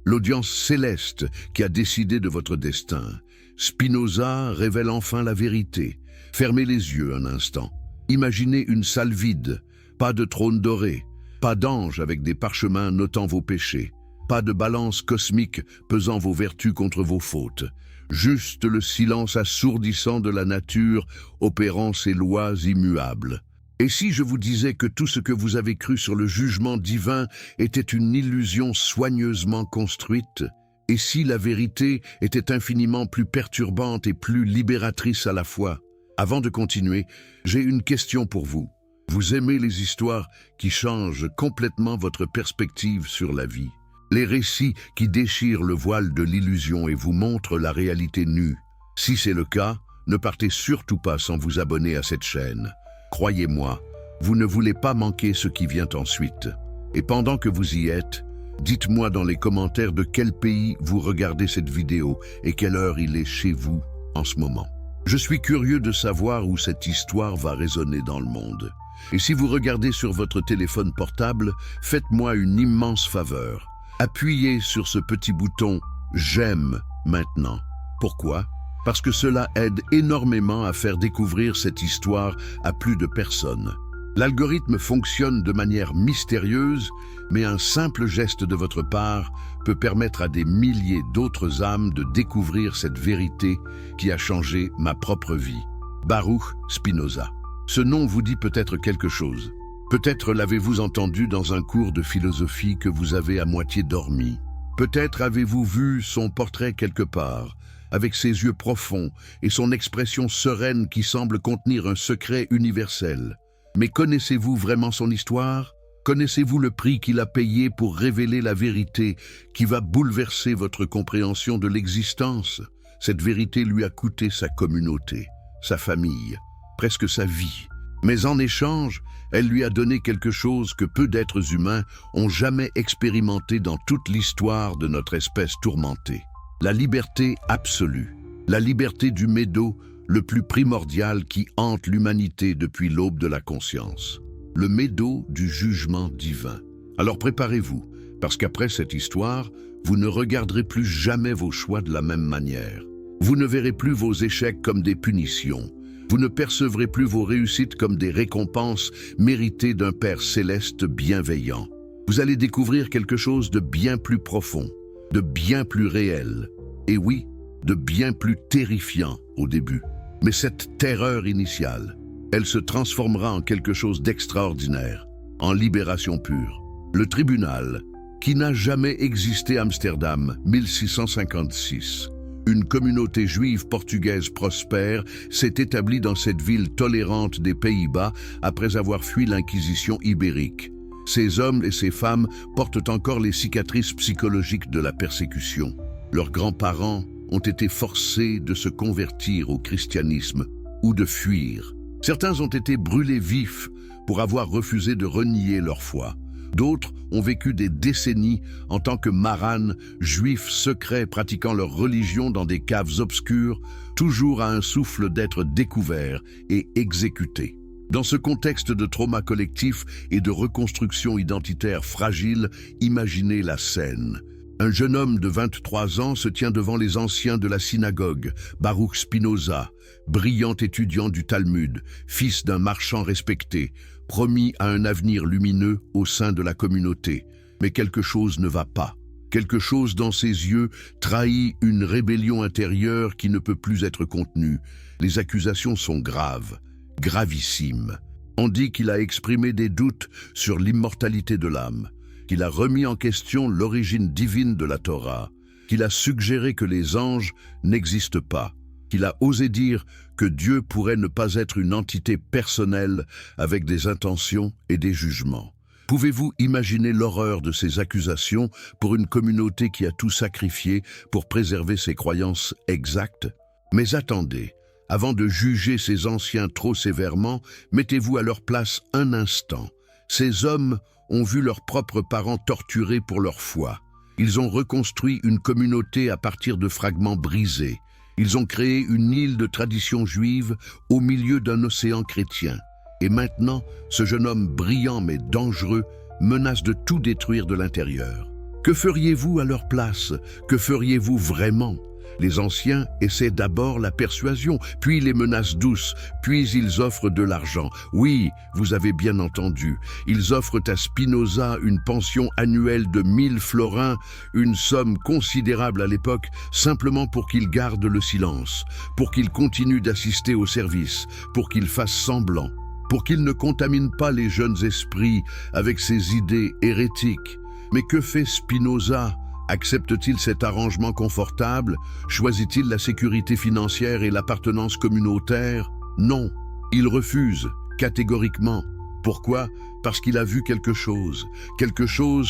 l'audience céleste qui a décidé de votre destin. Spinoza révèle enfin la vérité. Fermez les yeux un instant. Imaginez une salle vide, pas de trône doré, pas d'ange avec des parchemins notant vos péchés, pas de balance cosmique pesant vos vertus contre vos fautes. Juste le silence assourdissant de la nature opérant ses lois immuables. Et si je vous disais que tout ce que vous avez cru sur le jugement divin était une illusion soigneusement construite? Et si la vérité était infiniment plus perturbante et plus libératrice à la fois? Avant de continuer, j'ai une question pour vous. Vous aimez les histoires qui changent complètement votre perspective sur la vie? Les récits qui déchirent le voile de l'illusion et vous montrent la réalité nue? Si c'est le cas, ne partez surtout pas sans vous abonner à cette chaîne. Croyez-moi, vous ne voulez pas manquer ce qui vient ensuite. Et pendant que vous y êtes, dites-moi dans les commentaires de quel pays vous regardez cette vidéo et quelle heure il est chez vous en ce moment. Je suis curieux de savoir où cette histoire va résonner dans le monde. Et si vous regardez sur votre téléphone portable, faites-moi une immense faveur. Appuyez sur ce petit bouton « J'aime » maintenant. Pourquoi ? Parce que cela aide énormément à faire découvrir cette histoire à plus de personnes. L'algorithme fonctionne de manière mystérieuse, mais un simple geste de votre part peut permettre à des milliers d'autres âmes de découvrir cette vérité qui a changé ma propre vie. Baruch Spinoza. Ce nom vous dit peut-être quelque chose. Peut-être l'avez-vous entendu dans un cours de philosophie que vous avez à moitié dormi. Peut-être avez-vous vu son portrait quelque part, avec ses yeux profonds et son expression sereine qui semble contenir un secret universel. Mais connaissez-vous vraiment son histoire? Connaissez-vous le prix qu'il a payé pour révéler la vérité qui va bouleverser votre compréhension de l'existence? Cette vérité lui a coûté sa communauté, sa famille, presque sa vie. Mais en échange, elle lui a donné quelque chose que peu d'êtres humains ont jamais expérimenté dans toute l'histoire de notre espèce tourmentée. La liberté absolue, la liberté du médo, le plus primordial qui hante l'humanité depuis l'aube de la conscience. Le médo du jugement divin. Alors préparez-vous, parce qu'après cette histoire, vous ne regarderez plus jamais vos choix de la même manière. Vous ne verrez plus vos échecs comme des punitions. Vous ne percevrez plus vos réussites comme des récompenses méritées d'un Père céleste bienveillant. Vous allez découvrir quelque chose de bien plus profond, de bien plus réel, et oui, de bien plus terrifiant au début. Mais cette terreur initiale, elle se transformera en quelque chose d'extraordinaire, en libération pure. Le tribunal, qui n'a jamais existé à Amsterdam, 1656. Une communauté juive portugaise prospère s'est établie dans cette ville tolérante des Pays-Bas après avoir fui l'Inquisition ibérique. Ces hommes et ces femmes portent encore les cicatrices psychologiques de la persécution. Leurs grands-parents ont été forcés de se convertir au christianisme ou de fuir. Certains ont été brûlés vifs pour avoir refusé de renier leur foi. D'autres ont vécu des décennies en tant que maranes, juifs secrets pratiquant leur religion dans des caves obscures, toujours à un souffle d'être découverts et exécutés. Dans ce contexte de trauma collectif et de reconstruction identitaire fragile, imaginez la scène. Un jeune homme de 23 ans se tient devant les anciens de la synagogue, Baruch Spinoza, brillant étudiant du Talmud, fils d'un marchand respecté, promis à un avenir lumineux au sein de la communauté. Mais quelque chose ne va pas. Quelque chose dans ses yeux trahit une rébellion intérieure qui ne peut plus être contenue. Les accusations sont graves, gravissimes. On dit qu'il a exprimé des doutes sur l'immortalité de l'âme, qu'il a remis en question l'origine divine de la Torah, qu'il a suggéré que les anges n'existent pas, qu'il a osé dire que Dieu pourrait ne pas être une entité personnelle avec des intentions et des jugements. Pouvez-vous imaginer l'horreur de ces accusations pour une communauté qui a tout sacrifié pour préserver ses croyances exactes? Mais attendez, avant de juger ces anciens trop sévèrement, mettez-vous à leur place un instant. Ces hommes ont vu leurs propres parents torturés pour leur foi. Ils ont reconstruit une communauté à partir de fragments brisés. Ils ont créé une île de tradition juive au milieu d'un océan chrétien. Et maintenant, ce jeune homme brillant mais dangereux menace de tout détruire de l'intérieur. Que feriez-vous à leur place? Que feriez-vous vraiment? Les anciens essaient d'abord la persuasion, puis les menaces douces, puis ils offrent de l'argent. Oui, vous avez bien entendu, ils offrent à Spinoza une pension annuelle de 1000 florins, une somme considérable à l'époque, simplement pour qu'il garde le silence, pour qu'il continue d'assister au service, pour qu'il fasse semblant, pour qu'il ne contamine pas les jeunes esprits avec ses idées hérétiques. Mais que fait Spinoza? Accepte-t-il cet arrangement confortable? Choisit-il la sécurité financière et l'appartenance communautaire? Non, il refuse, catégoriquement. Pourquoi? Parce qu'il a vu quelque chose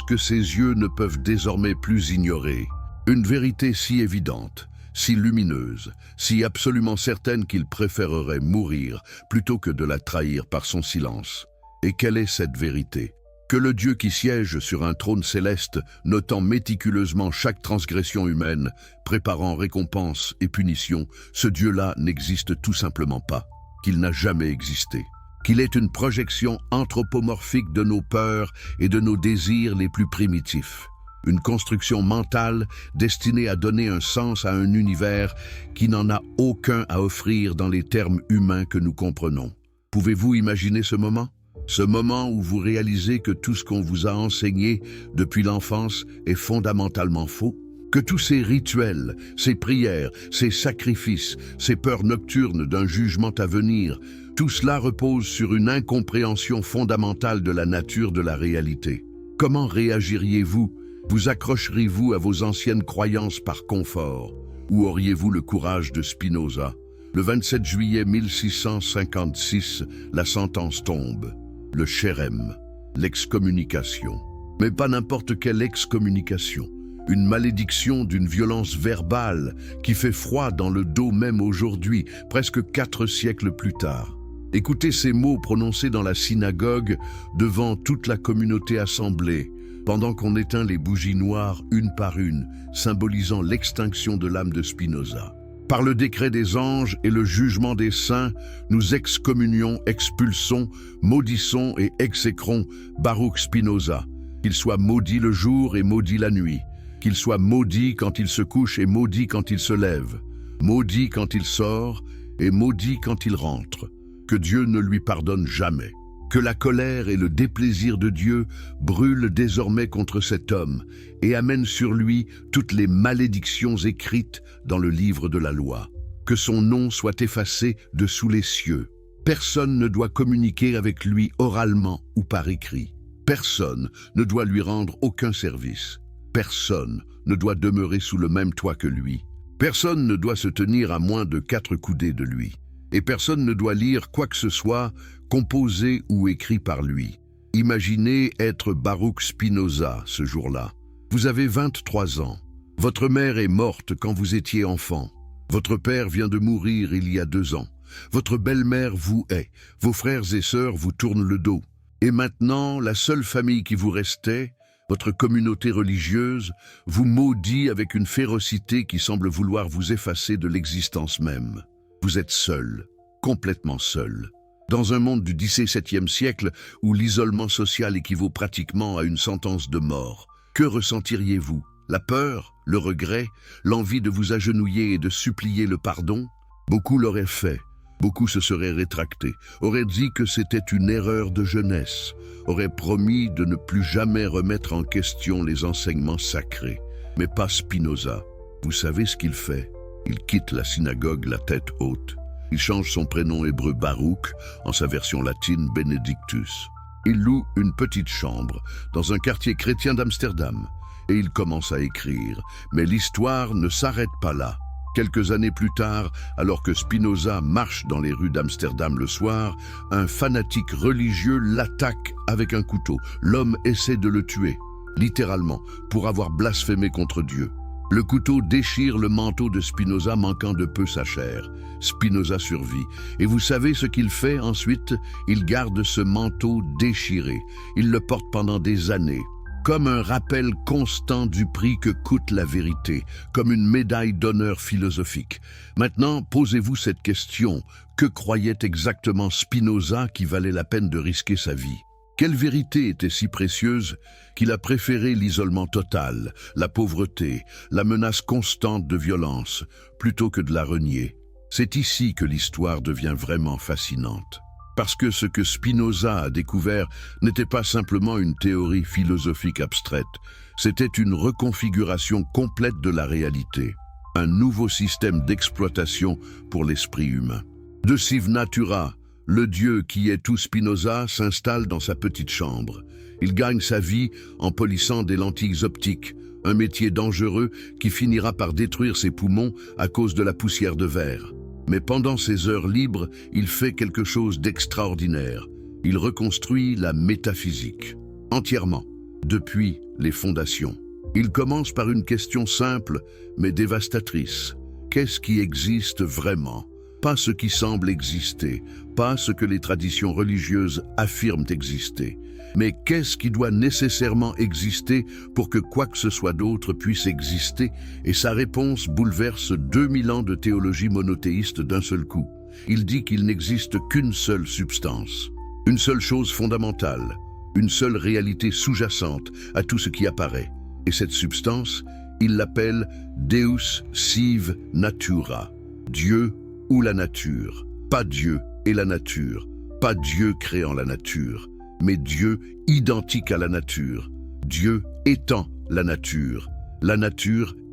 que ses yeux ne peuvent désormais plus ignorer. Une vérité si évidente, si lumineuse, si absolument certaine qu'il préférerait mourir plutôt que de la trahir par son silence. Et quelle est cette vérité? Que le Dieu qui siège sur un trône céleste, notant méticuleusement chaque transgression humaine, préparant récompense et punition, ce Dieu-là n'existe tout simplement pas, qu'il n'a jamais existé, qu'il est une projection anthropomorphique de nos peurs et de nos désirs les plus primitifs, une construction mentale destinée à donner un sens à un univers qui n'en a aucun à offrir dans les termes humains que nous comprenons. Pouvez-vous imaginer ce moment? Ce moment où vous réalisez que tout ce qu'on vous a enseigné depuis l'enfance est fondamentalement faux, que tous ces rituels, ces prières, ces sacrifices, ces peurs nocturnes d'un jugement à venir, tout cela repose sur une incompréhension fondamentale de la nature de la réalité. Comment réagiriez-vous? Vous accrocheriez-vous à vos anciennes croyances par confort? Ou auriez-vous le courage de Spinoza? Le 27 juillet 1656, la sentence tombe. Le chérem, l'excommunication. Mais pas n'importe quelle excommunication. Une malédiction d'une violence verbale qui fait froid dans le dos même aujourd'hui, presque 4 siècles plus tard. Écoutez ces mots prononcés dans la synagogue devant toute la communauté assemblée, pendant qu'on éteint les bougies noires une par une, symbolisant l'extinction de l'âme de Spinoza. Par le décret des anges et le jugement des saints, nous excommunions, expulsons, maudissons et exécrons Baruch Spinoza. Qu'il soit maudit le jour et maudit la nuit. Qu'il soit maudit quand il se couche et maudit quand il se lève. Maudit quand il sort et maudit quand il rentre. Que Dieu ne lui pardonne jamais. Que la colère et le déplaisir de Dieu brûlent désormais contre cet homme et amènent sur lui toutes les malédictions écrites dans le livre de la loi. Que son nom soit effacé de sous les cieux. Personne ne doit communiquer avec lui oralement ou par écrit. Personne ne doit lui rendre aucun service. Personne ne doit demeurer sous le même toit que lui. Personne ne doit se tenir à moins de 4 coudées de lui. Et personne ne doit lire quoi que ce soit composé ou écrit par lui. Imaginez être Baruch Spinoza ce jour-là. Vous avez 23 ans. Votre mère est morte quand vous étiez enfant. Votre père vient de mourir il y a 2 ans. Votre belle-mère vous hait. Vos frères et sœurs vous tournent le dos. Et maintenant, la seule famille qui vous restait, votre communauté religieuse, vous maudit avec une férocité qui semble vouloir vous effacer de l'existence même. Vous êtes seul, complètement seul. Dans un monde du XVIIe siècle où l'isolement social équivaut pratiquement à une sentence de mort, que ressentiriez-vous? La peur, le regret, l'envie de vous agenouiller et de supplier le pardon? Beaucoup l'auraient fait, beaucoup se seraient rétractés, auraient dit que c'était une erreur de jeunesse, auraient promis de ne plus jamais remettre en question les enseignements sacrés. Mais pas Spinoza. Vous savez ce qu'il fait? Il quitte la synagogue la tête haute. Il change son prénom hébreu Baruch en sa version latine Benedictus. Il loue une petite chambre dans un quartier chrétien d'Amsterdam et il commence à écrire. Mais l'histoire ne s'arrête pas là. Quelques années plus tard, alors que Spinoza marche dans les rues d'Amsterdam le soir, un fanatique religieux l'attaque avec un couteau. L'homme essaie de le tuer, littéralement, pour avoir blasphémé contre Dieu. Le couteau déchire le manteau de Spinoza, manquant de peu sa chair. Spinoza survit. Et vous savez ce qu'il fait ensuite? Il garde ce manteau déchiré. Il le porte pendant des années, comme un rappel constant du prix que coûte la vérité, comme une médaille d'honneur philosophique. Maintenant, posez-vous cette question. Que croyait exactement Spinoza qui valait la peine de risquer sa vie? Quelle vérité était si précieuse qu'il a préféré l'isolement total, la pauvreté, la menace constante de violence, plutôt que de la renier? C'est ici que l'histoire devient vraiment fascinante. Parce que ce que Spinoza a découvert n'était pas simplement une théorie philosophique abstraite, c'était une reconfiguration complète de la réalité, un nouveau système d'exploitation pour l'esprit humain. De Sive Natura, le dieu qui est tout Spinoza s'installe dans sa petite chambre. Il gagne sa vie en polissant des lentilles optiques, un métier dangereux qui finira par détruire ses poumons à cause de la poussière de verre. Mais pendant ses heures libres, il fait quelque chose d'extraordinaire. Il reconstruit la métaphysique, entièrement, depuis les fondations. Il commence par une question simple, mais dévastatrice. Qu'est-ce qui existe vraiment? Pas ce qui semble exister, pas ce que les traditions religieuses affirment exister. Mais qu'est-ce qui doit nécessairement exister pour que quoi que ce soit d'autre puisse exister? Et sa réponse bouleverse 2000 ans de théologie monothéiste d'un seul coup. Il dit qu'il n'existe qu'une seule substance, une seule chose fondamentale, une seule réalité sous-jacente à tout ce qui apparaît. Et cette substance, il l'appelle Deus Sive Natura, Dieu ou la nature. Pas Dieu et la nature, pas Dieu créant la nature, mais Dieu identique à la nature, Dieu étant la nature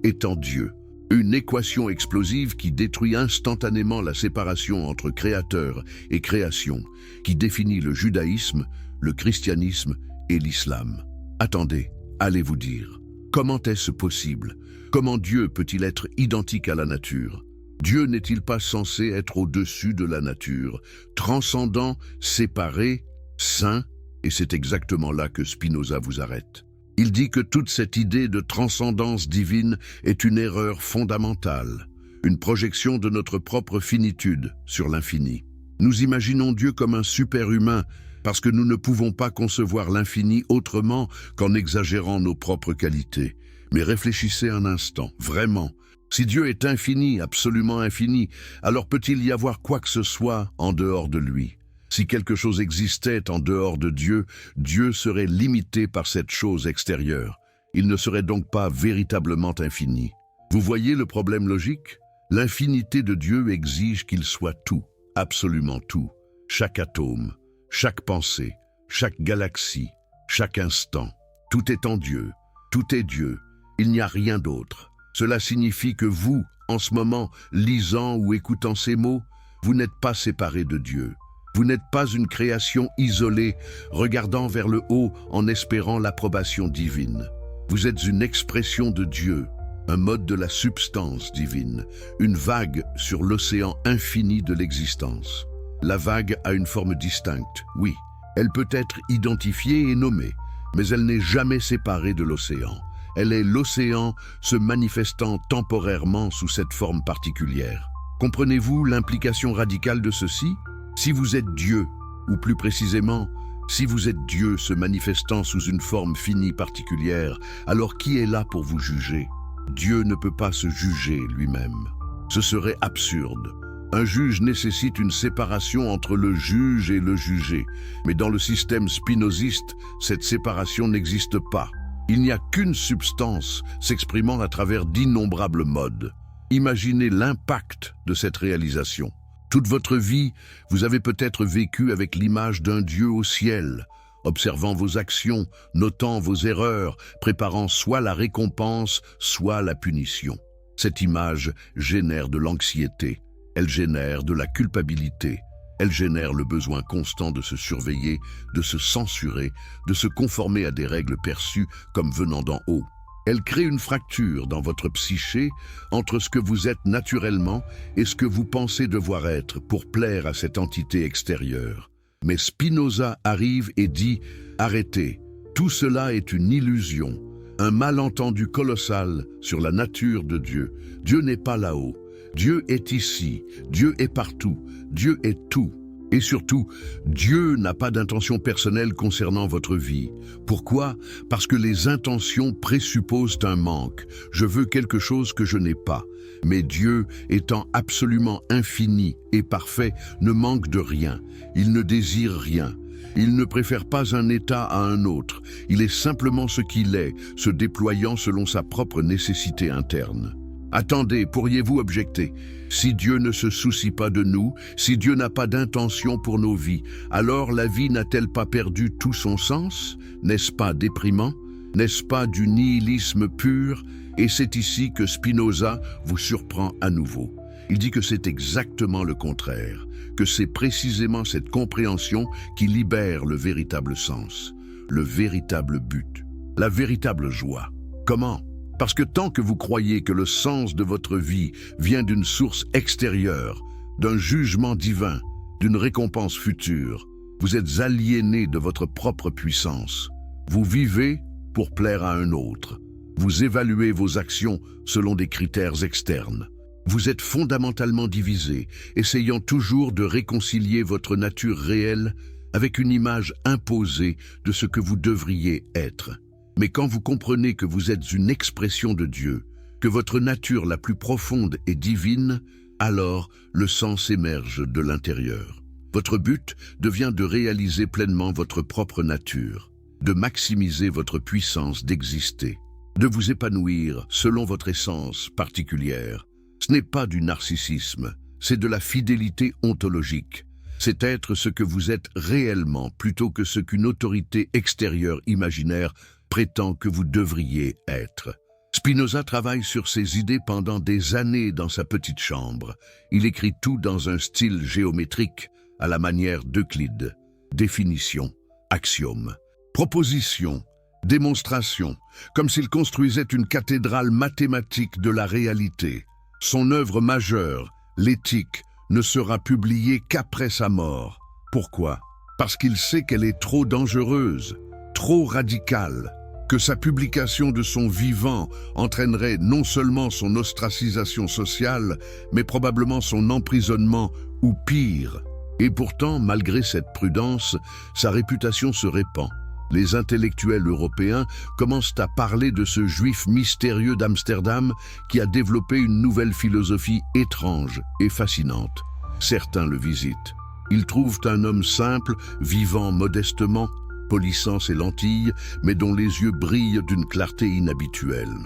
étant Dieu. Une équation explosive qui détruit instantanément la séparation entre créateur et création, qui définit le judaïsme, le christianisme et l'islam. Attendez, allez-vous dire, comment est-ce possible? Comment Dieu peut-il être identique à la nature? Dieu n'est-il pas censé être au-dessus de la nature, transcendant, séparé, saint? Et c'est exactement là que Spinoza vous arrête. Il dit que toute cette idée de transcendance divine est une erreur fondamentale, une projection de notre propre finitude sur l'infini. Nous imaginons Dieu comme un super-humain parce que nous ne pouvons pas concevoir l'infini autrement qu'en exagérant nos propres qualités. Mais réfléchissez un instant, vraiment. Si Dieu est infini, absolument infini, alors peut-il y avoir quoi que ce soit en dehors de lui? Si quelque chose existait en dehors de Dieu, Dieu serait limité par cette chose extérieure. Il ne serait donc pas véritablement infini. Vous voyez le problème logique? L'infinité de Dieu exige qu'il soit tout, absolument tout. Chaque atome, chaque pensée, chaque galaxie, chaque instant. Tout est en Dieu, tout est Dieu. Il n'y a rien d'autre. Cela signifie que vous, en ce moment, lisant ou écoutant ces mots, vous n'êtes pas séparés de Dieu. Vous n'êtes pas une création isolée, regardant vers le haut en espérant l'approbation divine. Vous êtes une expression de Dieu, un mode de la substance divine, une vague sur l'océan infini de l'existence. La vague a une forme distincte, oui. Elle peut être identifiée et nommée, mais elle n'est jamais séparée de l'océan. Elle est l'océan se manifestant temporairement sous cette forme particulière. Comprenez-vous l'implication radicale de ceci? Si vous êtes Dieu, ou plus précisément, si vous êtes Dieu se manifestant sous une forme finie particulière, alors qui est là pour vous juger? Dieu ne peut pas se juger lui-même. Ce serait absurde. Un juge nécessite une séparation entre le juge et le jugé. Mais dans le système spinoziste, cette séparation n'existe pas. Il n'y a qu'une substance s'exprimant à travers d'innombrables modes. Imaginez l'impact de cette réalisation. Toute votre vie, vous avez peut-être vécu avec l'image d'un Dieu au ciel, observant vos actions, notant vos erreurs, préparant soit la récompense, soit la punition. Cette image génère de l'anxiété, elle génère de la culpabilité, elle génère le besoin constant de se surveiller, de se censurer, de se conformer à des règles perçues comme venant d'en haut. Elle crée une fracture dans votre psyché entre ce que vous êtes naturellement et ce que vous pensez devoir être pour plaire à cette entité extérieure. Mais Spinoza arrive et dit « Arrêtez, tout cela est une illusion, un malentendu colossal sur la nature de Dieu. Dieu n'est pas là-haut, Dieu est ici, Dieu est partout, Dieu est tout. Et surtout, Dieu n'a pas d'intention personnelle concernant votre vie. Pourquoi? Parce que les intentions présupposent un manque. Je veux quelque chose que je n'ai pas. Mais Dieu, étant absolument infini et parfait, ne manque de rien. Il ne désire rien. Il ne préfère pas un état à un autre. Il est simplement ce qu'il est, se déployant selon sa propre nécessité interne. Attendez, pourriez-vous objecter? Si Dieu ne se soucie pas de nous, si Dieu n'a pas d'intention pour nos vies, alors la vie n'a-t-elle pas perdu tout son sens? N'est-ce pas déprimant? N'est-ce pas du nihilisme pur? Et c'est ici que Spinoza vous surprend à nouveau. Il dit que c'est exactement le contraire, que c'est précisément cette compréhension qui libère le véritable sens, le véritable but, la véritable joie. Comment? Parce que tant que vous croyez que le sens de votre vie vient d'une source extérieure, d'un jugement divin, d'une récompense future, vous êtes aliéné de votre propre puissance. Vous vivez pour plaire à un autre. Vous évaluez vos actions selon des critères externes. Vous êtes fondamentalement divisé, essayant toujours de réconcilier votre nature réelle avec une image imposée de ce que vous devriez être. Mais quand vous comprenez que vous êtes une expression de Dieu, que votre nature la plus profonde est divine, alors le sens émerge de l'intérieur. Votre but devient de réaliser pleinement votre propre nature, de maximiser votre puissance d'exister, de vous épanouir selon votre essence particulière. Ce n'est pas du narcissisme, c'est de la fidélité ontologique. C'est être ce que vous êtes réellement plutôt que ce qu'une autorité extérieure imaginaire prétend que vous devriez être. Spinoza travaille sur ces idées pendant des années dans sa petite chambre. Il écrit tout dans un style géométrique, à la manière d'Euclide. Définition, axiome, proposition, démonstration, comme s'il construisait une cathédrale mathématique de la réalité. Son œuvre majeure, l'éthique, ne sera publiée qu'après sa mort. Pourquoi? Parce qu'il sait qu'elle est trop dangereuse, trop radicale, que sa publication de son vivant entraînerait non seulement son ostracisation sociale, mais probablement son emprisonnement ou pire. Et pourtant, malgré cette prudence, sa réputation se répand. Les intellectuels européens commencent à parler de ce juif mystérieux d'Amsterdam qui a développé une nouvelle philosophie étrange et fascinante. Certains le visitent. Ils trouvent un homme simple, vivant modestement, polissant ses lentilles, mais dont les yeux brillent d'une clarté inhabituelle.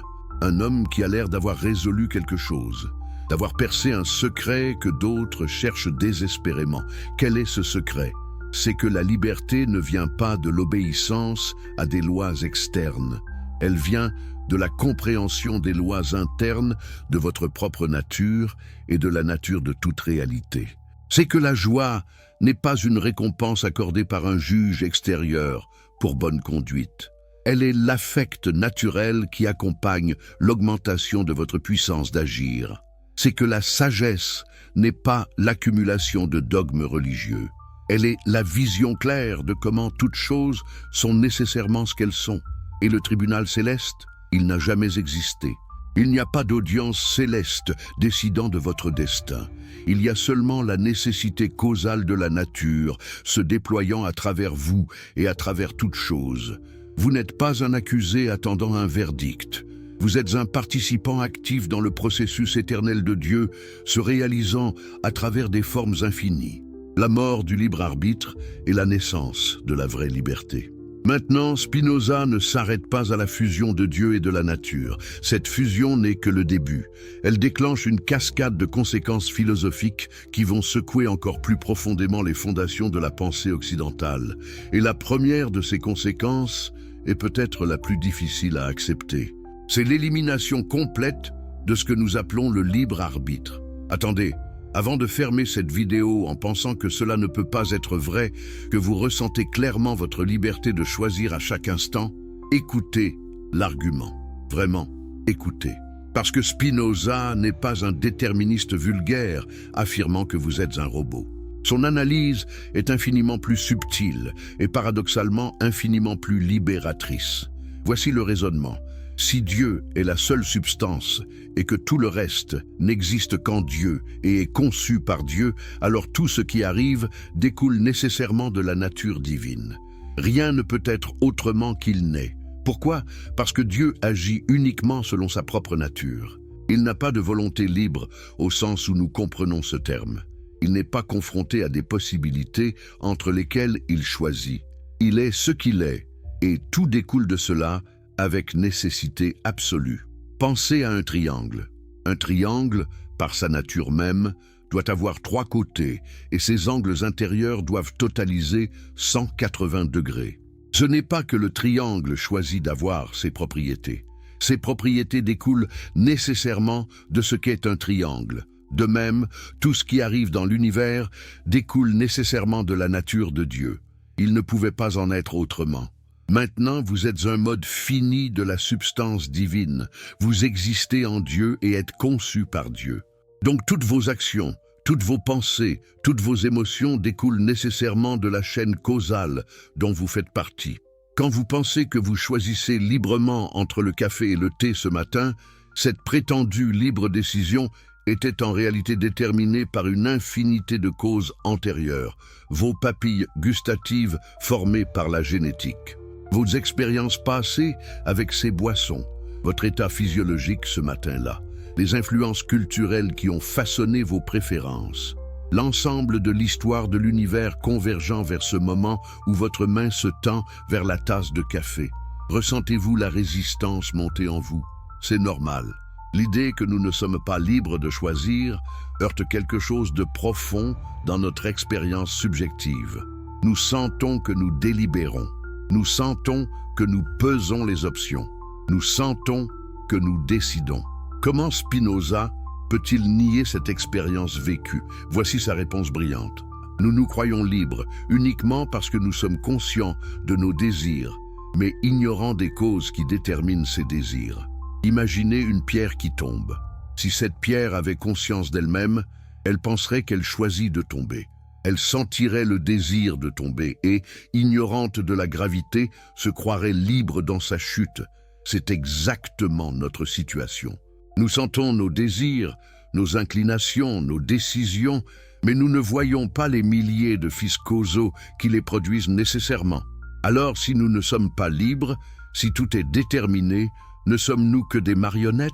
Un homme qui a l'air d'avoir résolu quelque chose, d'avoir percé un secret que d'autres cherchent désespérément. Quel est ce secret? C'est que la liberté ne vient pas de l'obéissance à des lois externes. Elle vient de la compréhension des lois internes de votre propre nature et de la nature de toute réalité. C'est que la joie n'est pas une récompense accordée par un juge extérieur pour bonne conduite. Elle est l'affect naturel qui accompagne l'augmentation de votre puissance d'agir. C'est que la sagesse n'est pas l'accumulation de dogmes religieux. Elle est la vision claire de comment toutes choses sont nécessairement ce qu'elles sont. Et le tribunal céleste, il n'a jamais existé. Il n'y a pas d'audience céleste décidant de votre destin. Il y a seulement la nécessité causale de la nature se déployant à travers vous et à travers toute chose. Vous n'êtes pas un accusé attendant un verdict. Vous êtes un participant actif dans le processus éternel de Dieu, se réalisant à travers des formes infinies. La mort du libre arbitre et la naissance de la vraie liberté. Maintenant, Spinoza ne s'arrête pas à la fusion de Dieu et de la nature. Cette fusion n'est que le début. Elle déclenche une cascade de conséquences philosophiques qui vont secouer encore plus profondément les fondations de la pensée occidentale. Et la première de ces conséquences est peut-être la plus difficile à accepter. C'est l'élimination complète de ce que nous appelons le libre arbitre. Attendez. Avant de fermer cette vidéo en pensant que cela ne peut pas être vrai, que vous ressentez clairement votre liberté de choisir à chaque instant, écoutez l'argument. Vraiment, écoutez. Parce que Spinoza n'est pas un déterministe vulgaire affirmant que vous êtes un robot. Son analyse est infiniment plus subtile et paradoxalement infiniment plus libératrice. Voici le raisonnement. Si Dieu est la seule substance et que tout le reste n'existe qu'en Dieu et est conçu par Dieu, alors tout ce qui arrive découle nécessairement de la nature divine. Rien ne peut être autrement qu'il n'est. Pourquoi? Parce que Dieu agit uniquement selon sa propre nature. Il n'a pas de volonté libre au sens où nous comprenons ce terme. Il n'est pas confronté à des possibilités entre lesquelles il choisit. Il est ce qu'il est, et tout découle de cela avec nécessité absolue. Pensez à un triangle. Un triangle, par sa nature même, doit avoir 3 côtés, et ses angles intérieurs doivent totaliser 180 degrés. Ce n'est pas que le triangle choisit d'avoir ses propriétés. Ces propriétés découlent nécessairement de ce qu'est un triangle. De même, tout ce qui arrive dans l'univers découle nécessairement de la nature de Dieu. Il ne pouvait pas en être autrement. Maintenant, vous êtes un mode fini de la substance divine. Vous existez en Dieu et êtes conçu par Dieu. Donc toutes vos actions, toutes vos pensées, toutes vos émotions découlent nécessairement de la chaîne causale dont vous faites partie. Quand vous pensez que vous choisissez librement entre le café et le thé ce matin, cette prétendue libre décision était en réalité déterminée par une infinité de causes antérieures, vos papilles gustatives formées par la génétique, vos expériences passées avec ces boissons, votre état physiologique ce matin-là, les influences culturelles qui ont façonné vos préférences, l'ensemble de l'histoire de l'univers convergeant vers ce moment où votre main se tend vers la tasse de café. Ressentez-vous la résistance monter en vous? C'est normal. L'idée que nous ne sommes pas libres de choisir heurte quelque chose de profond dans notre expérience subjective. Nous sentons que nous délibérons. Nous sentons que nous pesons les options. Nous sentons que nous décidons. Comment Spinoza peut-il nier cette expérience vécue? Voici sa réponse brillante. Nous nous croyons libres uniquement parce que nous sommes conscients de nos désirs, mais ignorants des causes qui déterminent ces désirs. Imaginez une pierre qui tombe. Si cette pierre avait conscience d'elle-même, elle penserait qu'elle choisit de tomber. Elle sentirait le désir de tomber et, ignorante de la gravité, se croirait libre dans sa chute. C'est exactement notre situation. Nous sentons nos désirs, nos inclinations, nos décisions, mais nous ne voyons pas les milliers de fils causaux qui les produisent nécessairement. Alors, si nous ne sommes pas libres, si tout est déterminé, ne sommes-nous que des marionnettes?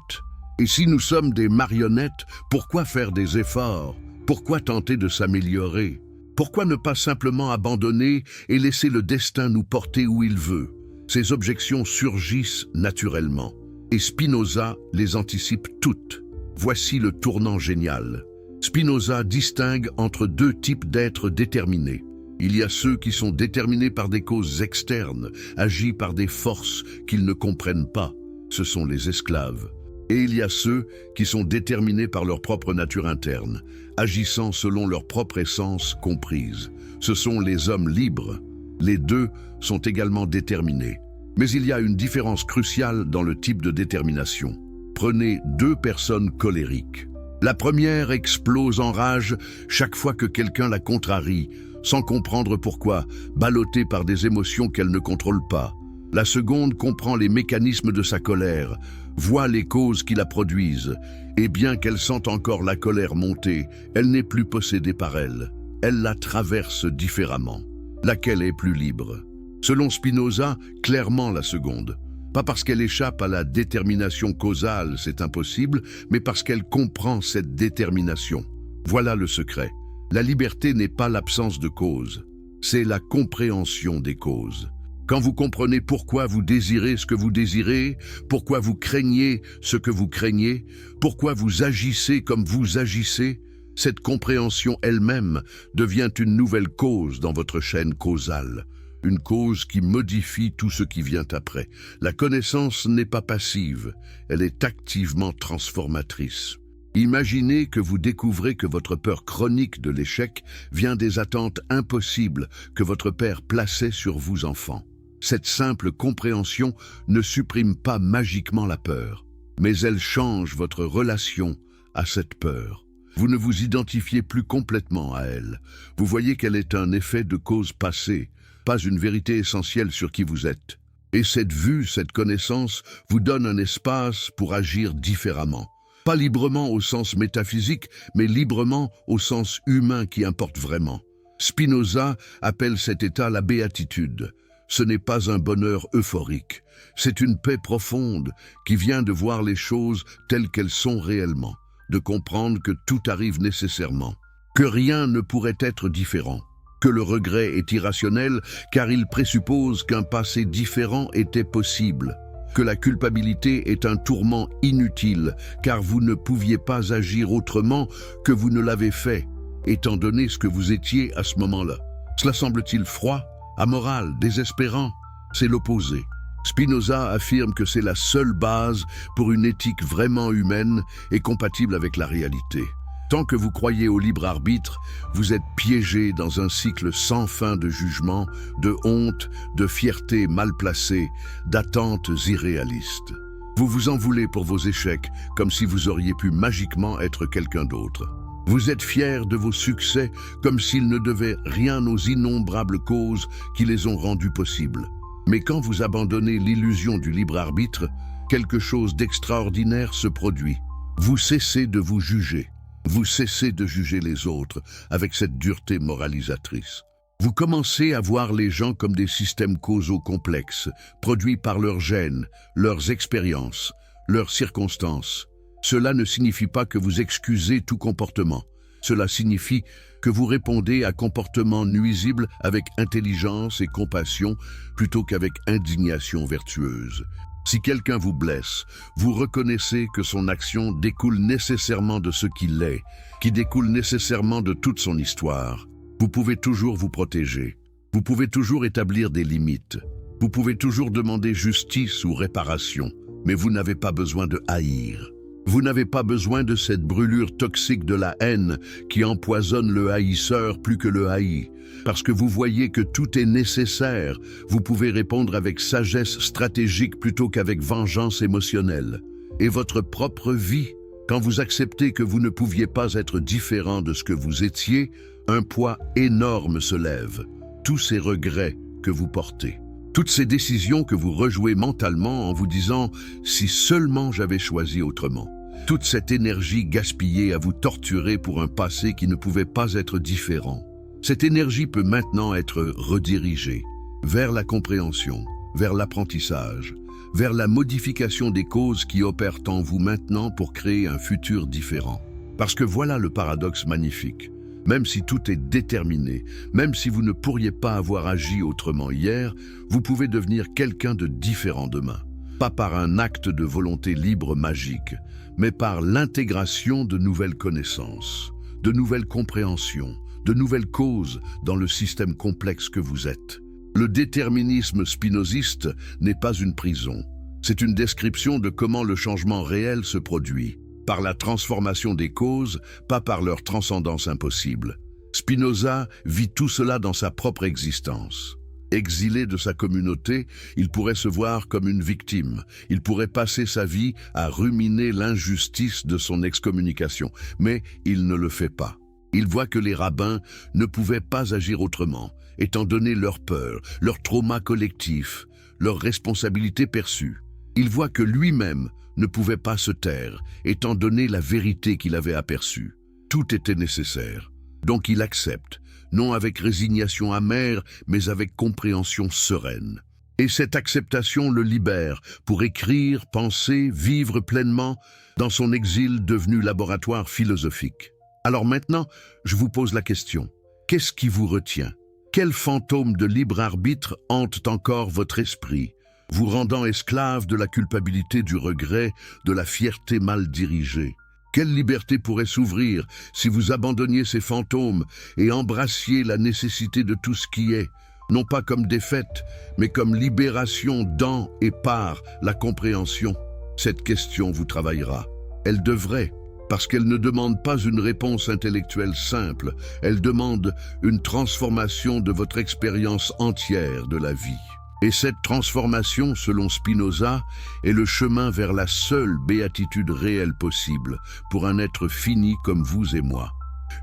Et si nous sommes des marionnettes, pourquoi faire des efforts? Pourquoi tenter de s'améliorer? Pourquoi ne pas simplement abandonner et laisser le destin nous porter où il veut? Ces objections surgissent naturellement, et Spinoza les anticipe toutes. Voici le tournant génial. Spinoza distingue entre 2 types d'êtres déterminés. Il y a ceux qui sont déterminés par des causes externes, agis par des forces qu'ils ne comprennent pas. Ce sont les esclaves. Et il y a ceux qui sont déterminés par leur propre nature interne, agissant selon leur propre essence comprise. Ce sont les hommes libres. Les 2 sont également déterminés. Mais il y a une différence cruciale dans le type de détermination. Prenez 2 personnes colériques. La première explose en rage chaque fois que quelqu'un la contrarie, sans comprendre pourquoi, ballottée par des émotions qu'elle ne contrôle pas. La seconde comprend les mécanismes de sa colère, voit les causes qui la produisent, et bien qu'elle sente encore la colère monter, elle n'est plus possédée par elle. Elle la traverse différemment. Laquelle est plus libre? Selon Spinoza, clairement la seconde. Pas parce qu'elle échappe à la détermination causale, c'est impossible, mais parce qu'elle comprend cette détermination. Voilà le secret. La liberté n'est pas l'absence de cause, c'est la compréhension des causes. Quand vous comprenez pourquoi vous désirez ce que vous désirez, pourquoi vous craignez ce que vous craignez, pourquoi vous agissez comme vous agissez, cette compréhension elle-même devient une nouvelle cause dans votre chaîne causale, une cause qui modifie tout ce qui vient après. La connaissance n'est pas passive, elle est activement transformatrice. Imaginez que vous découvrez que votre peur chronique de l'échec vient des attentes impossibles que votre père plaçait sur vous enfants. Cette simple compréhension ne supprime pas magiquement la peur, mais elle change votre relation à cette peur. Vous ne vous identifiez plus complètement à elle. Vous voyez qu'elle est un effet de cause passée, pas une vérité essentielle sur qui vous êtes. Et cette vue, cette connaissance, vous donne un espace pour agir différemment. Pas librement au sens métaphysique, mais librement au sens humain qui importe vraiment. Spinoza appelle cet état la béatitude. Ce n'est pas un bonheur euphorique, c'est une paix profonde qui vient de voir les choses telles qu'elles sont réellement, de comprendre que tout arrive nécessairement. que rien ne pourrait être différent, que le regret est irrationnel car il présuppose qu'un passé différent était possible, que la culpabilité est un tourment inutile car vous ne pouviez pas agir autrement que vous ne l'avez fait, étant donné ce que vous étiez à ce moment-là. Cela semble-t-il froid, amoral, désespérant? C'est l'opposé. Spinoza affirme que c'est la seule base pour une éthique vraiment humaine et compatible avec la réalité. Tant que vous croyez au libre arbitre, vous êtes piégé dans un cycle sans fin de jugement, de honte, de fierté mal placée, d'attentes irréalistes. Vous vous en voulez pour vos échecs, comme si vous auriez pu magiquement être quelqu'un d'autre. Vous êtes fier de vos succès, comme s'ils ne devaient rien aux innombrables causes qui les ont rendus possibles. Mais quand vous abandonnez l'illusion du libre arbitre, quelque chose d'extraordinaire se produit. Vous cessez de vous juger. Vous cessez de juger les autres avec cette dureté moralisatrice. Vous commencez à voir les gens comme des systèmes causaux complexes, produits par leurs gènes, leurs expériences, leurs circonstances. Cela ne signifie pas que vous excusez tout comportement. Cela signifie que vous répondez à comportements nuisibles avec intelligence et compassion plutôt qu'avec indignation vertueuse. Si quelqu'un vous blesse, vous reconnaissez que son action découle nécessairement de ce qu'il est, qui découle nécessairement de toute son histoire. Vous pouvez toujours vous protéger. Vous pouvez toujours établir des limites. Vous pouvez toujours demander justice ou réparation, mais vous n'avez pas besoin de haïr. Vous n'avez pas besoin de cette brûlure toxique de la haine qui empoisonne le haïsseur plus que le haï. Parce que vous voyez que tout est nécessaire, vous pouvez répondre avec sagesse stratégique plutôt qu'avec vengeance émotionnelle. Et votre propre vie, quand vous acceptez que vous ne pouviez pas être différent de ce que vous étiez, un poids énorme se lève. Tous ces regrets que vous portez. Toutes ces décisions que vous rejouez mentalement en vous disant « si seulement j'avais choisi autrement ». Toute cette énergie gaspillée à vous torturer pour un passé qui ne pouvait pas être différent. Cette énergie peut maintenant être redirigée vers la compréhension, vers l'apprentissage, vers la modification des causes qui opèrent en vous maintenant pour créer un futur différent. Parce que voilà le paradoxe magnifique. Même si tout est déterminé, même si vous ne pourriez pas avoir agi autrement hier, vous pouvez devenir quelqu'un de différent demain. Pas par un acte de volonté libre magique, mais par l'intégration de nouvelles connaissances, de nouvelles compréhensions, de nouvelles causes dans le système complexe que vous êtes. Le déterminisme spinoziste n'est pas une prison. C'est une description de comment le changement réel se produit. Par la transformation des causes, pas par leur transcendance impossible. Spinoza vit tout cela dans sa propre existence. Exilé de sa communauté, il pourrait se voir comme une victime. Il pourrait passer sa vie à ruminer l'injustice de son excommunication. Mais il ne le fait pas. Il voit que les rabbins ne pouvaient pas agir autrement, étant donné leur peur, leur trauma collectif, leur responsabilité perçue. Il voit que lui-même ne pouvait pas se taire, étant donné la vérité qu'il avait aperçue. Tout était nécessaire. Donc il accepte, non avec résignation amère, mais avec compréhension sereine. Et cette acceptation le libère pour écrire, penser, vivre pleinement dans son exil devenu laboratoire philosophique. Alors maintenant, je vous pose la question. Qu'est-ce qui vous retient? Quels fantômes de libre arbitre hantent encore votre esprit, vous rendant esclave de la culpabilité, du regret, de la fierté mal dirigée? Quelle liberté pourrait s'ouvrir si vous abandonniez ces fantômes et embrassiez la nécessité de tout ce qui est, non pas comme défaite, mais comme libération dans et par la compréhension? Cette question vous travaillera. Elle devrait, parce qu'elle ne demande pas une réponse intellectuelle simple, elle demande une transformation de votre expérience entière de la vie. Et cette transformation, selon Spinoza, est le chemin vers la seule béatitude réelle possible pour un être fini comme vous et moi.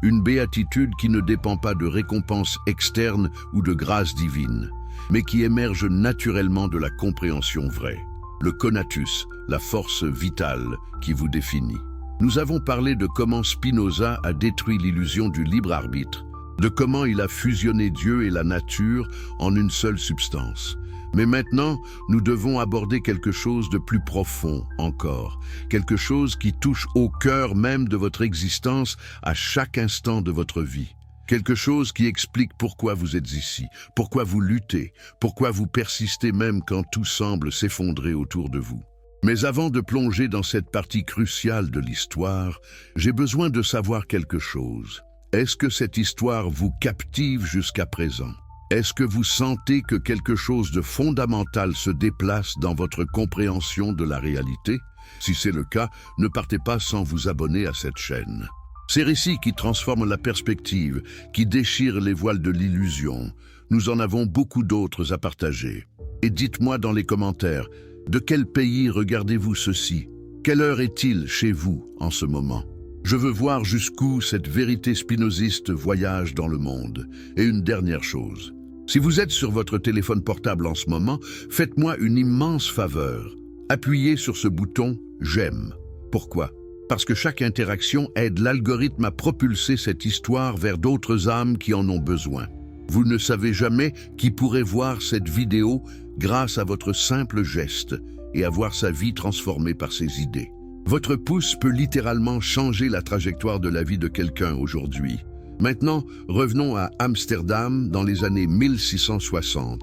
Une béatitude qui ne dépend pas de récompenses externes ou de grâce divine, mais qui émerge naturellement de la compréhension vraie. Le conatus, la force vitale qui vous définit. Nous avons parlé de comment Spinoza a détruit l'illusion du libre arbitre, de comment il a fusionné Dieu et la nature en une seule substance. Mais maintenant, nous devons aborder quelque chose de plus profond encore, quelque chose qui touche au cœur même de votre existence à chaque instant de votre vie. Quelque chose qui explique pourquoi vous êtes ici, pourquoi vous luttez, pourquoi vous persistez même quand tout semble s'effondrer autour de vous. Mais avant de plonger dans cette partie cruciale de l'histoire, j'ai besoin de savoir quelque chose. Est-ce que cette histoire vous captive jusqu'à présent? Est-ce que vous sentez que quelque chose de fondamental se déplace dans votre compréhension de la réalité? Si c'est le cas, ne partez pas sans vous abonner à cette chaîne. Ces récits qui transforment la perspective, qui déchirent les voiles de l'illusion, nous en avons beaucoup d'autres à partager. Et dites-moi dans les commentaires, de quel pays regardez-vous ceci? Quelle heure est-il chez vous en ce moment? Je veux voir jusqu'où cette vérité spinoziste voyage dans le monde. Et une dernière chose. Si vous êtes sur votre téléphone portable en ce moment, faites-moi une immense faveur. Appuyez sur ce bouton « J'aime ». Pourquoi? Parce que chaque interaction aide l'algorithme à propulser cette histoire vers d'autres âmes qui en ont besoin. Vous ne savez jamais qui pourrait voir cette vidéo grâce à votre simple geste et avoir sa vie transformée par ses idées. Votre pouce peut littéralement changer la trajectoire de la vie de quelqu'un aujourd'hui. Maintenant, revenons à Amsterdam dans les années 1660.